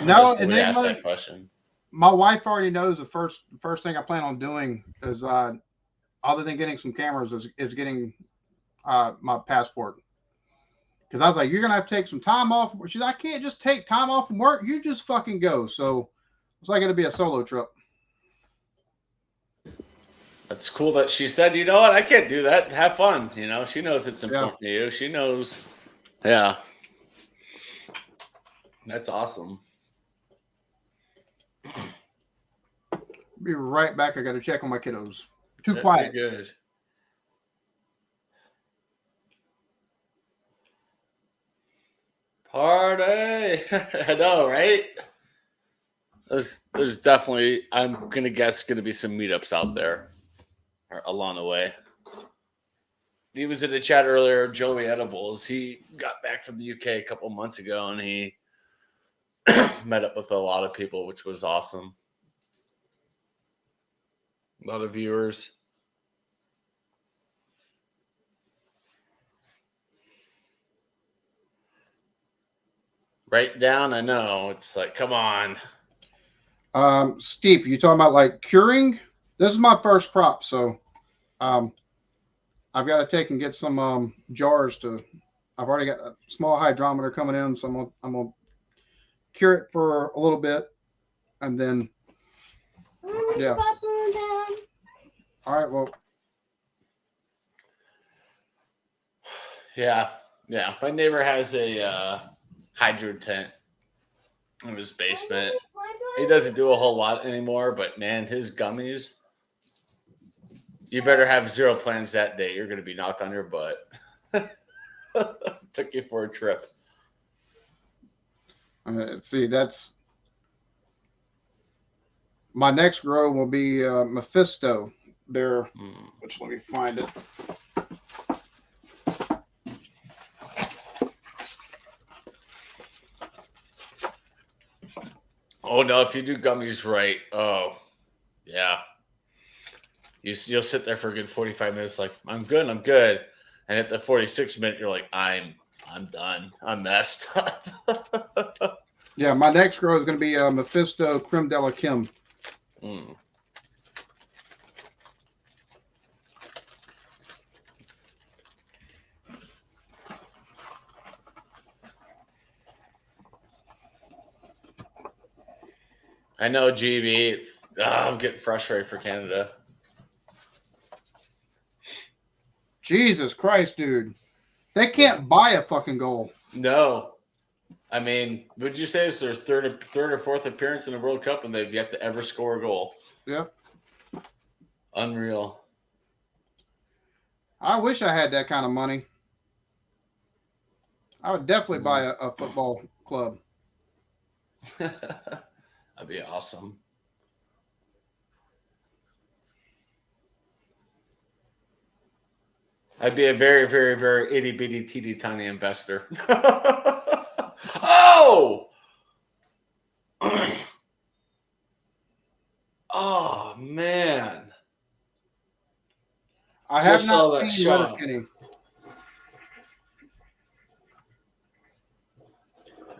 No, and asked that question. My wife already knows the first thing I plan on doing is other than getting some cameras is getting my passport. Because I was like, you're gonna have to take some time off. She's like, I can't just take time off from work. You just fucking go. So it's like it'll be a solo trip. That's cool that she said, you know what, I can't do that. Have fun. She knows it's important to you. She knows. Yeah. That's awesome. Be right back. I got to check on my kiddos. Too quiet. Good. Party. I know, right? There's definitely, I'm going to guess, going to be some meetups out there along the way. He was in the chat earlier, Joey Edibles. He got back from the UK a couple months ago, and he met up with a lot of people, which was awesome. A lot of viewers. Right down, I know. It's like, come on. Steve, you talking about like curing? This is my first crop, so I've got to take and get some jars to. I've already got a small hydrometer coming in, so I'm gonna cure it for a little bit, and then yeah. All right, well. Yeah. My neighbor has a hydro tent in his basement. He doesn't do a whole lot anymore, but man, his gummies. You better have zero plans that day. You're going to be knocked on your butt. Took you for a trip. Let's see. That's my next grow will be Mephisto. There, which let me find it. Oh no! If you do gummies right, oh yeah. You'll sit there for a good 45 minutes, like I'm good, and at the 46th minute, you're like I'm done, I'm messed up. Yeah, my next grow is going to be Mephisto Creme de la Kim. I know, GB. I'm getting frustrated for Canada. Jesus Christ, dude. They can't buy a fucking goal. No. I mean, would you say it's their third or fourth appearance in the World Cup and they've yet to ever score a goal? Yeah. Unreal. I wish I had that kind of money. I would definitely buy a football club. That'd be awesome. I'd be a very, very, very itty bitty teeny tiny investor. Oh! Oh man. I have Just not saw that seen shot. Letterkenny.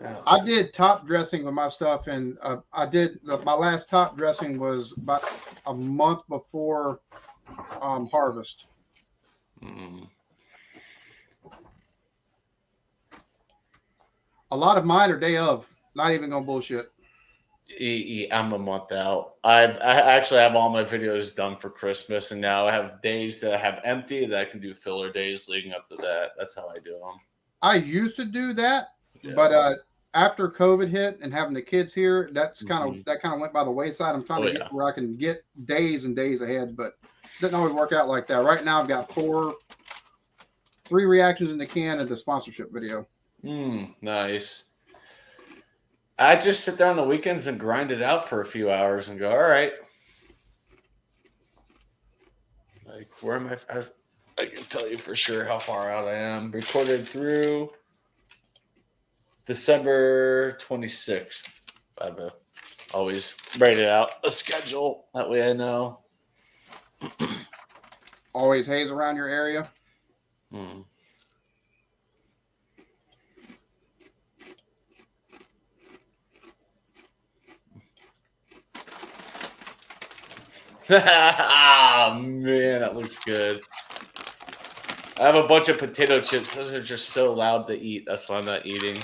Yeah. I did top dressing with my stuff, and my last top dressing was about a month before harvest. Mm. A lot of mine are day of. Not even gonna bullshit. I'm a month out. I actually have all my videos done for Christmas, and now I have days that I have empty that I can do filler days leading up to that. That's how I do them. I used to do that, Yeah. but after COVID hit and having the kids here, that kind of went by the wayside. I'm trying to get where I can get days and days ahead, but it doesn't always work out like that. Right now, I've got 3 reactions in the can and the sponsorship video. Nice. I just sit down on the weekends and grind it out for a few hours and go, all right. Like, where am I can tell you for sure how far out I am. Recorded through December 26th. I've always write it out, a schedule. That way I know. Always haze around your area. Ah, man, that looks good. I have a bunch of potato chips. Those are just so loud to eat. That's why I'm not eating.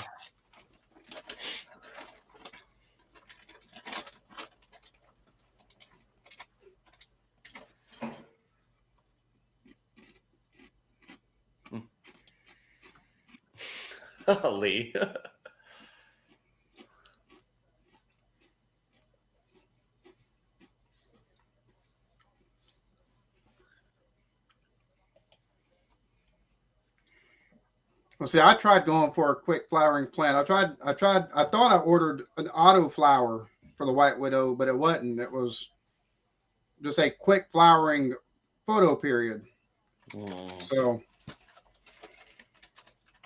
Lee. Well, see, I tried going for a quick flowering plant. I thought I ordered an auto flower for the White Widow, but it wasn't. It was just a quick flowering photo period. So,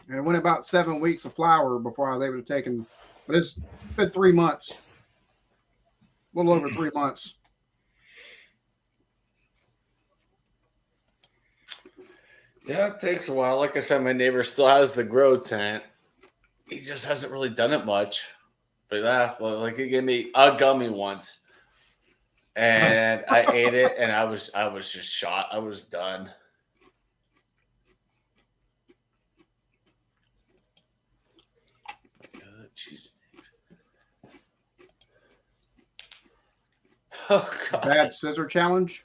and it went about 7 weeks of flower before I was able to take them. But it's been 3 months, a little over 3 months. Yeah, it takes a while. Like I said, my neighbor still has the grow tent. He just hasn't really done it much. But like he gave me a gummy once, and I ate it, and I was just shot. I was done. Jeez. Oh God. Bad scissor challenge.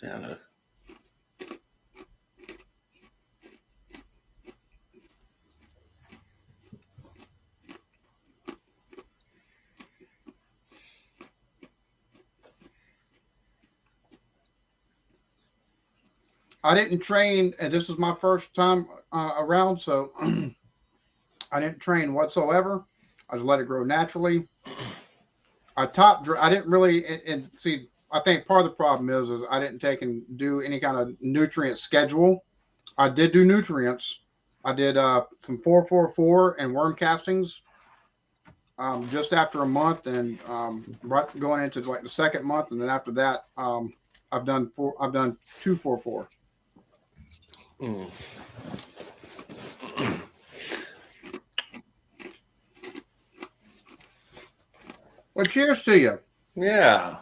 Santa. I didn't train, and this was my first time around, so I didn't train whatsoever. I just let it grow naturally. I didn't really, and see, I think part of the problem is I didn't take and do any kind of nutrient schedule. I did do nutrients. I did some 444 and worm castings just after a month, and right going into like the second month, and then after that, I've done 244. Well, cheers to you. Yeah.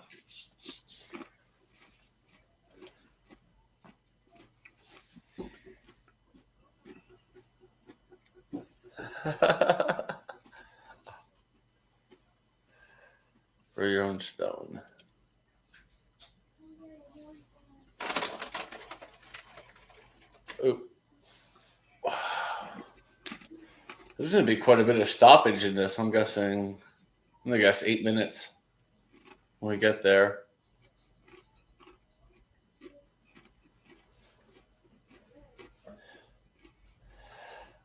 For your own stone. Ooh. There's going to be quite a bit of stoppage in this. I'm guessing. I'm going to guess 8 minutes when we get there.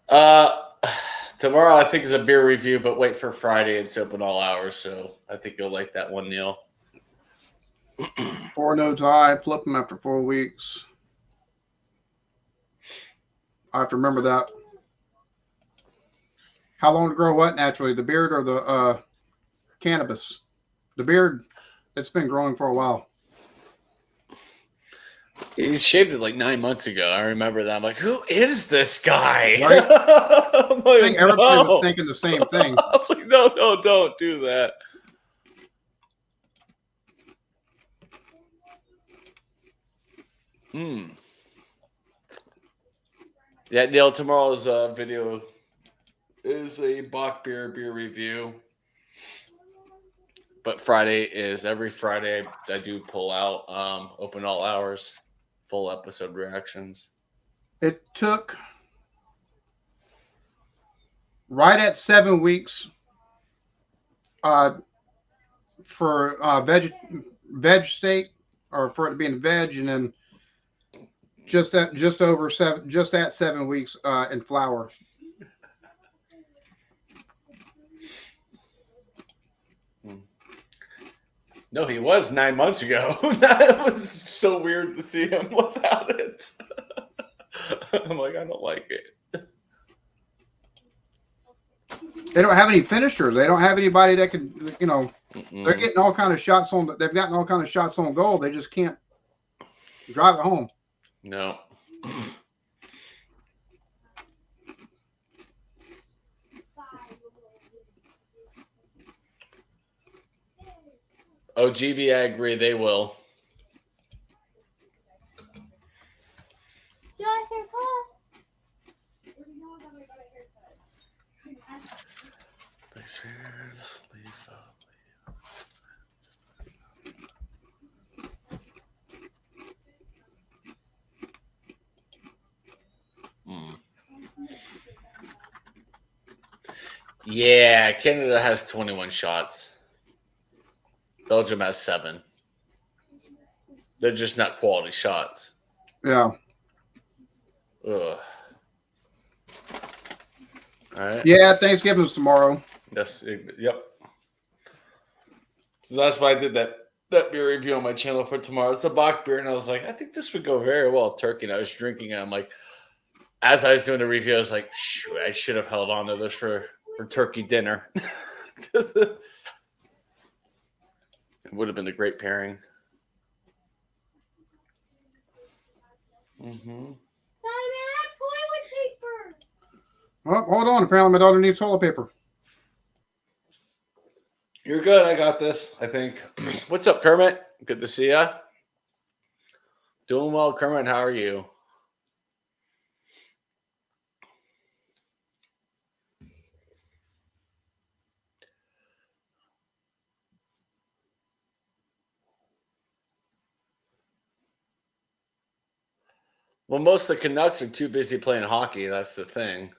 Uh, Tomorrow I think is a beer review, but wait for Friday. It's open all hours, so I think you'll like that one, Neil. 4 notes high, flip them after 4 weeks. I have to remember that. How long to grow what naturally? The beard or the cannabis? The beard, it's been growing for a while. He shaved it like 9 months ago. I remember that. I'm like, who is this guy? Right? I'm like, I think everybody was thinking the same thing. I was like, no, don't do that. Yeah, Neil, tomorrow's video is a Bach beer review. But Friday is every Friday I do pull out open all hours, full episode reactions. It took right at 7 weeks for veg state, or for it to be in veg, and then just at 7 weeks in flour. No, he was 9 months ago. That was so weird to see him without it. I'm like, I don't like it. They don't have any finishers. They don't have anybody that can, they're getting all kind of shots on. They've gotten all kind of shots on goal. They just can't drive it home. No. Oh, GB, I agree. They will. Yeah, Canada has 21 shots. Belgium has 7. They're just not quality shots. Yeah. Ugh. All right. Yeah, Thanksgiving's tomorrow. Yep. So that's why I did that beer review on my channel for tomorrow. It's a Bach beer, and I was like, I think this would go very well with turkey. And I was drinking, and I'm like, as I was doing the review, I was like, shoot, I should have held on to this for turkey dinner. It would have been a great pairing. Mm-hmm. Oh, hold on. Apparently, my daughter needs toilet paper. You're good. I got this, I think. What's up, Kermit? Good to see ya. Doing well, Kermit. How are you? Well, most of the Canucks are too busy playing hockey. That's the thing.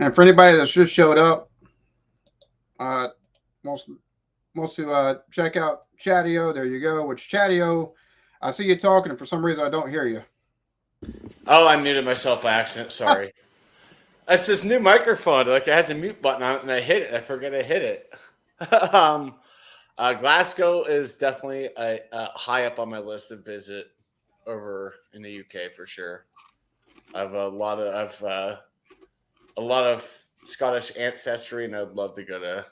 And for anybody that's just showed up, uh, most to check out Chatio. There you go. Which Chatio, I see you talking, and for some reason I don't hear you. Oh, I muted myself by accident. Sorry. It's this new microphone. Like it has a mute button on it, and I hit it. I forget I hit it. Glasgow is definitely a high up on my list to visit over in the UK for sure. I have a lot of Scottish ancestry, and I'd love to go to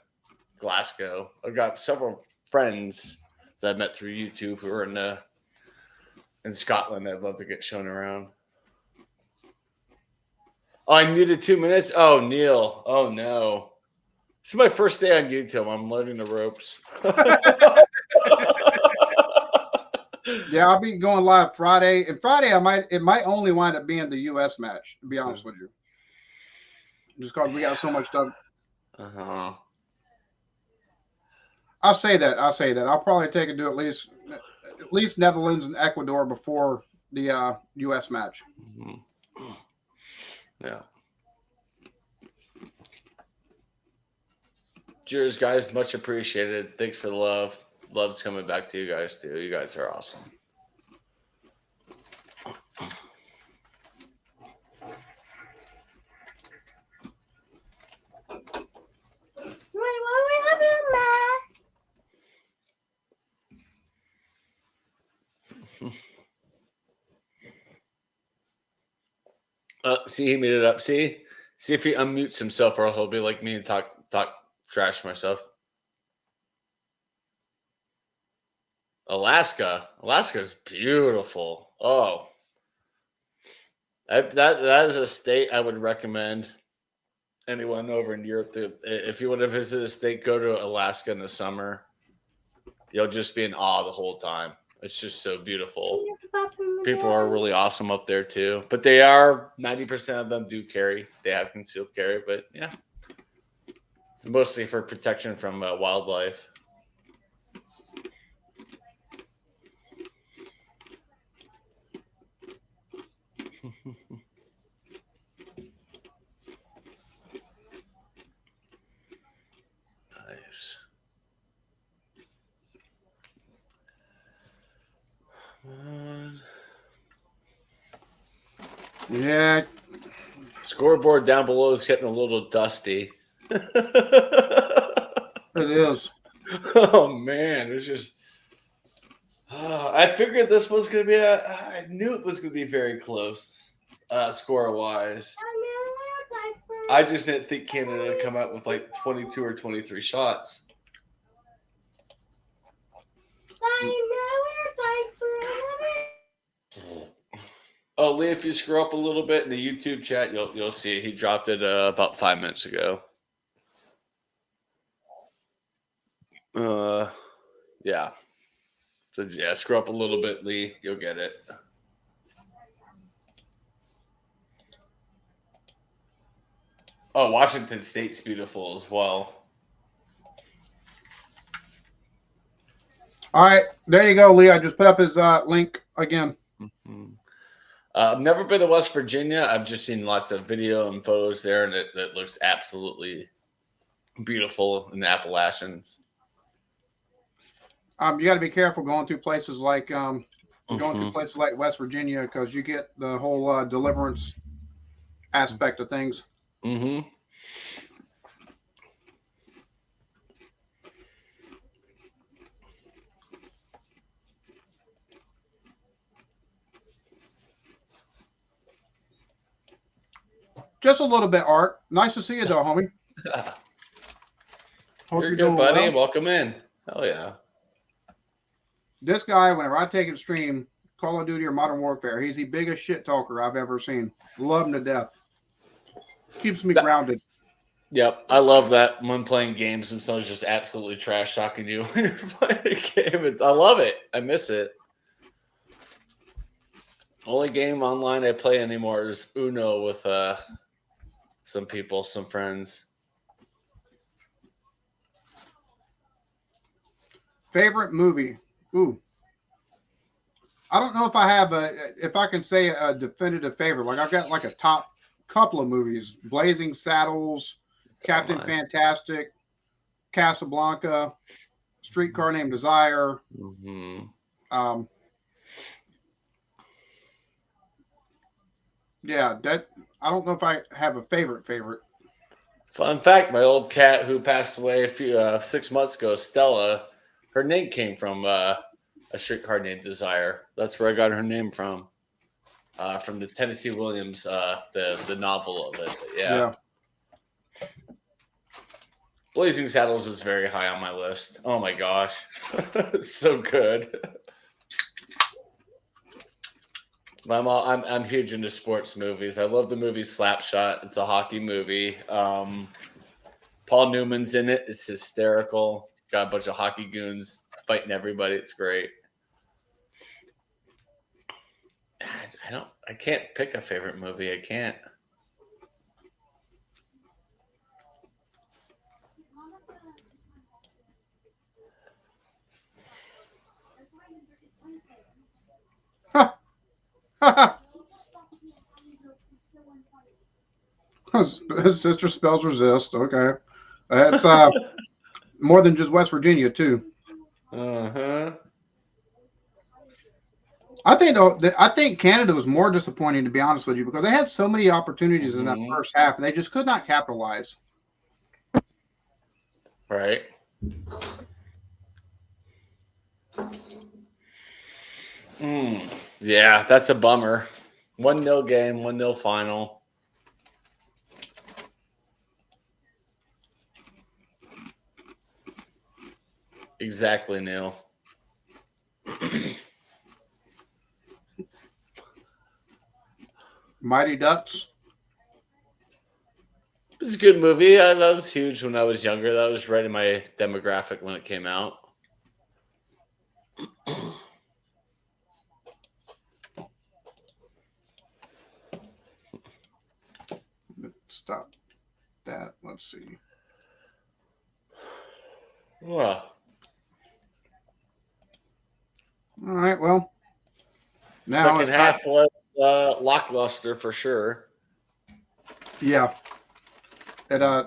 Glasgow. I've got several friends that I met through YouTube who are in Scotland. I'd love to get shown around. Oh, I muted 2 minutes. Oh, Neil. Oh no. This is my first day on YouTube. I'm learning the ropes. Yeah, I'll be going live Friday. And Friday, it might only wind up being the U.S. match. To be honest with you, just because we got so much stuff. Uh-huh. I'll say that. I'll probably take it to at least Netherlands and Ecuador before the U.S. match. Mm-hmm. Yeah. Cheers, guys. Much appreciated. Thanks for the love. Love's coming back to you guys, too. You guys are awesome. Wait, what we have your See, he made it up. See if he unmutes himself, or he'll be like me and talk trash myself. Alaska's beautiful. Oh, that is a state I would recommend anyone over in Europe to. If you want to visit a state, go to Alaska in the summer. You'll just be in awe the whole time. It's just so beautiful. People are really awesome up there too, but they are 90% of them do carry. They have concealed carry, but yeah, it's mostly for protection from wildlife. Nice. Yeah. Scoreboard down below is getting a little dusty. It is. Oh man, it's just. I figured this was going to be I knew it was going to be very close, score wise. I just didn't think Canada would come out with like 22 or 23 shots. Oh, Lee, if you scroll up a little bit in the YouTube chat, you'll see he dropped it about 5 minutes ago. Yeah. So yeah, scroll up a little bit, Lee. You'll get it. Oh, Washington State's beautiful as well. All right, there you go, Lee. I just put up his link again. Mm-hmm. I've never been to West Virginia. I've just seen lots of video and photos there, and it looks absolutely beautiful in the Appalachians. You got to be careful going through places like West Virginia, because you get the whole deliverance aspect of things. Mm-hmm. Just a little bit, Art. Nice to see you, though, homie. Hope You're good, doing buddy. well. Welcome in. Hell yeah. This guy, whenever I take him stream, Call of Duty or Modern Warfare, he's the biggest shit talker I've ever seen. Love him to death. Keeps me grounded. Yep, I love that when playing games and someone's just absolutely trash talking you when you're playing a game. I love it. I miss it. Only game online I play anymore is Uno with some people, some friends. Favorite movie? Ooh, I don't know if I have if I can say a definitive favorite. Like I've got like a top couple of movies: Blazing Saddles, It's Captain online. Fantastic, Casablanca, Streetcar Named Desire. Mm-hmm. Um, yeah, that I don't know if I have a favorite. Fun fact: my old cat who passed away a few 6 months ago, Stella, her name came from a streetcar named Desire. That's where I got her name from the Tennessee Williams, the novel of it. But yeah, Yeah. Blazing Saddles is very high on my list. Oh my gosh, it's so good. I'm huge into sports movies. I love the movie Slapshot. It's a hockey movie. Paul Newman's in it. It's hysterical. Got a bunch of hockey goons fighting everybody. It's great. I can't pick a favorite movie. I can't. His sister spells resist. Okay, it's more than just West Virginia too. Uh-huh. I think Canada was more disappointing to be honest with you because they had so many opportunities in that Mm-hmm. first half and they just could not capitalize. Right. Yeah, that's a bummer. 1-0 game, 1-0 final. Exactly, Neil. Mighty Ducks. It's a good movie. That was huge when I was younger. That was right in my demographic when it came out. Stop that. Let's see. Well, All right. Well, now second it's time. half was lackluster for sure. Yeah. It I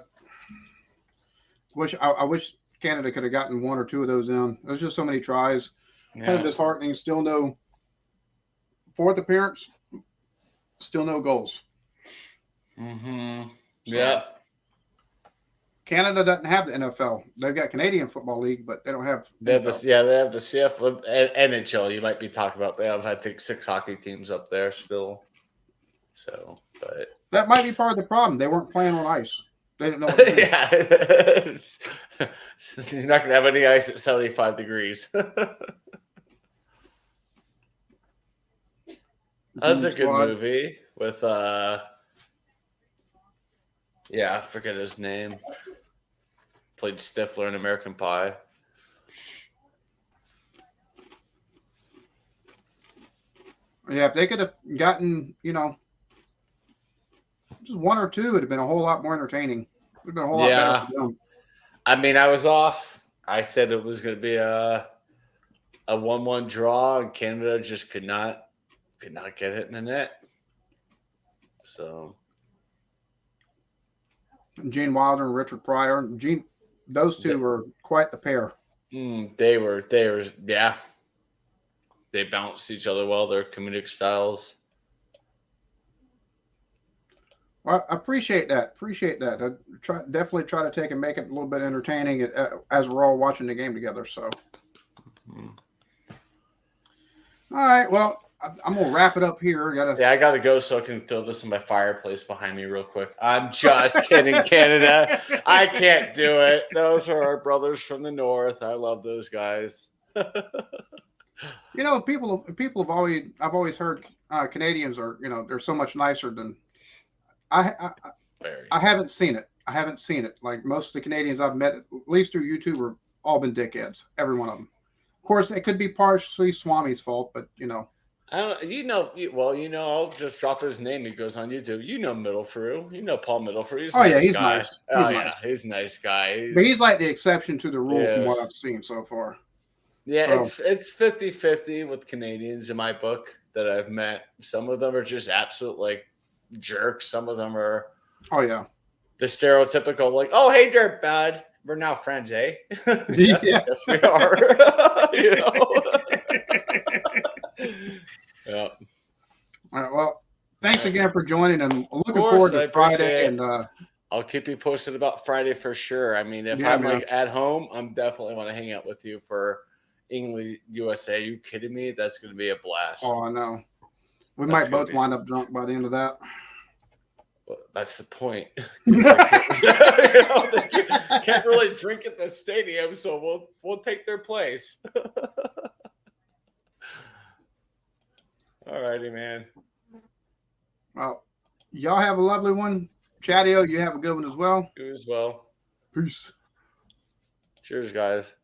wish Canada could have gotten one or two of those in. There's just so many tries. Kind of Yeah. disheartening. Still no fourth appearance. Still no goals. Mm-hmm. So Yeah. Canada doesn't have the NFL. They've got Canadian Football League, but they don't have They have NFL. this. Yeah, they have the CF NHL. You might be talking about. They have, I think, 6 hockey teams up there still. So, but That might be part of the problem. They weren't playing on ice. They didn't know what to do. yeah, you're not gonna have any ice at 75 degrees. That's Doom a good Squad. movie with yeah, I forget his name. Played Stifler in American Pie. Yeah, if they could have gotten, just one or two, it'd have been a whole lot more entertaining. It would have been a whole lot better for Yeah, them. I mean, I was off. I said it was going to be a 1-1 draw, and Canada just could not get it in the net. So Gene Wilder and Richard Pryor. Those two they, were quite the pair. they were yeah. They balanced each other well. Their comedic styles. Well, I appreciate that. Appreciate that. Definitely try to take and make it a little bit entertaining as we're all watching the game together. So, Mm. all right. Well, I'm gonna wrap it up here. Yeah, I gotta go so I can throw this in my fireplace behind me real quick. I'm just kidding, Canada. I can't do it. Those are our brothers from the north. I love those guys. People I've always heard Canadians are they're so much nicer than I, Very. I haven't seen it. I haven't seen it. Like most of the Canadians I've met, at least through YouTube, are all been dickheads. Every one of them. Of course, it could be partially Swami's fault, but I don't. I'll just drop his name. He goes on YouTube. Middle Frew. Paul Middle Frew. He's a Oh yeah, nice he's guy. nice. Oh He's yeah, nice. he's a nice guy. But he's like the exception to the rule from what Yes. I've seen so far. Yeah, So- it's 50-50 with Canadians in my book that I've met. Some of them are just absolute like jerks. Some of them are Oh yeah. the stereotypical like, oh hey dirtbag, we're now friends, eh? Yeah. Yes, we are. Yeah. All right, well, thanks again for joining, and looking course, forward I to appreciate Friday. it. And I'll keep you posted about Friday for sure. I mean, if Yeah, I'm man. like at home, I'm definitely want to hang out with you for England USA. Are you kidding me? That's going to be a blast. oh, I know. We That's might gonna both be wind fun. up drunk by the end of that. Well, that's the point. 'Cause they can't really drink at the stadium, so we'll take their place. All righty, man. Well, y'all have a lovely one. Chatio, you have a good one as well. You as well. Peace. Cheers, guys.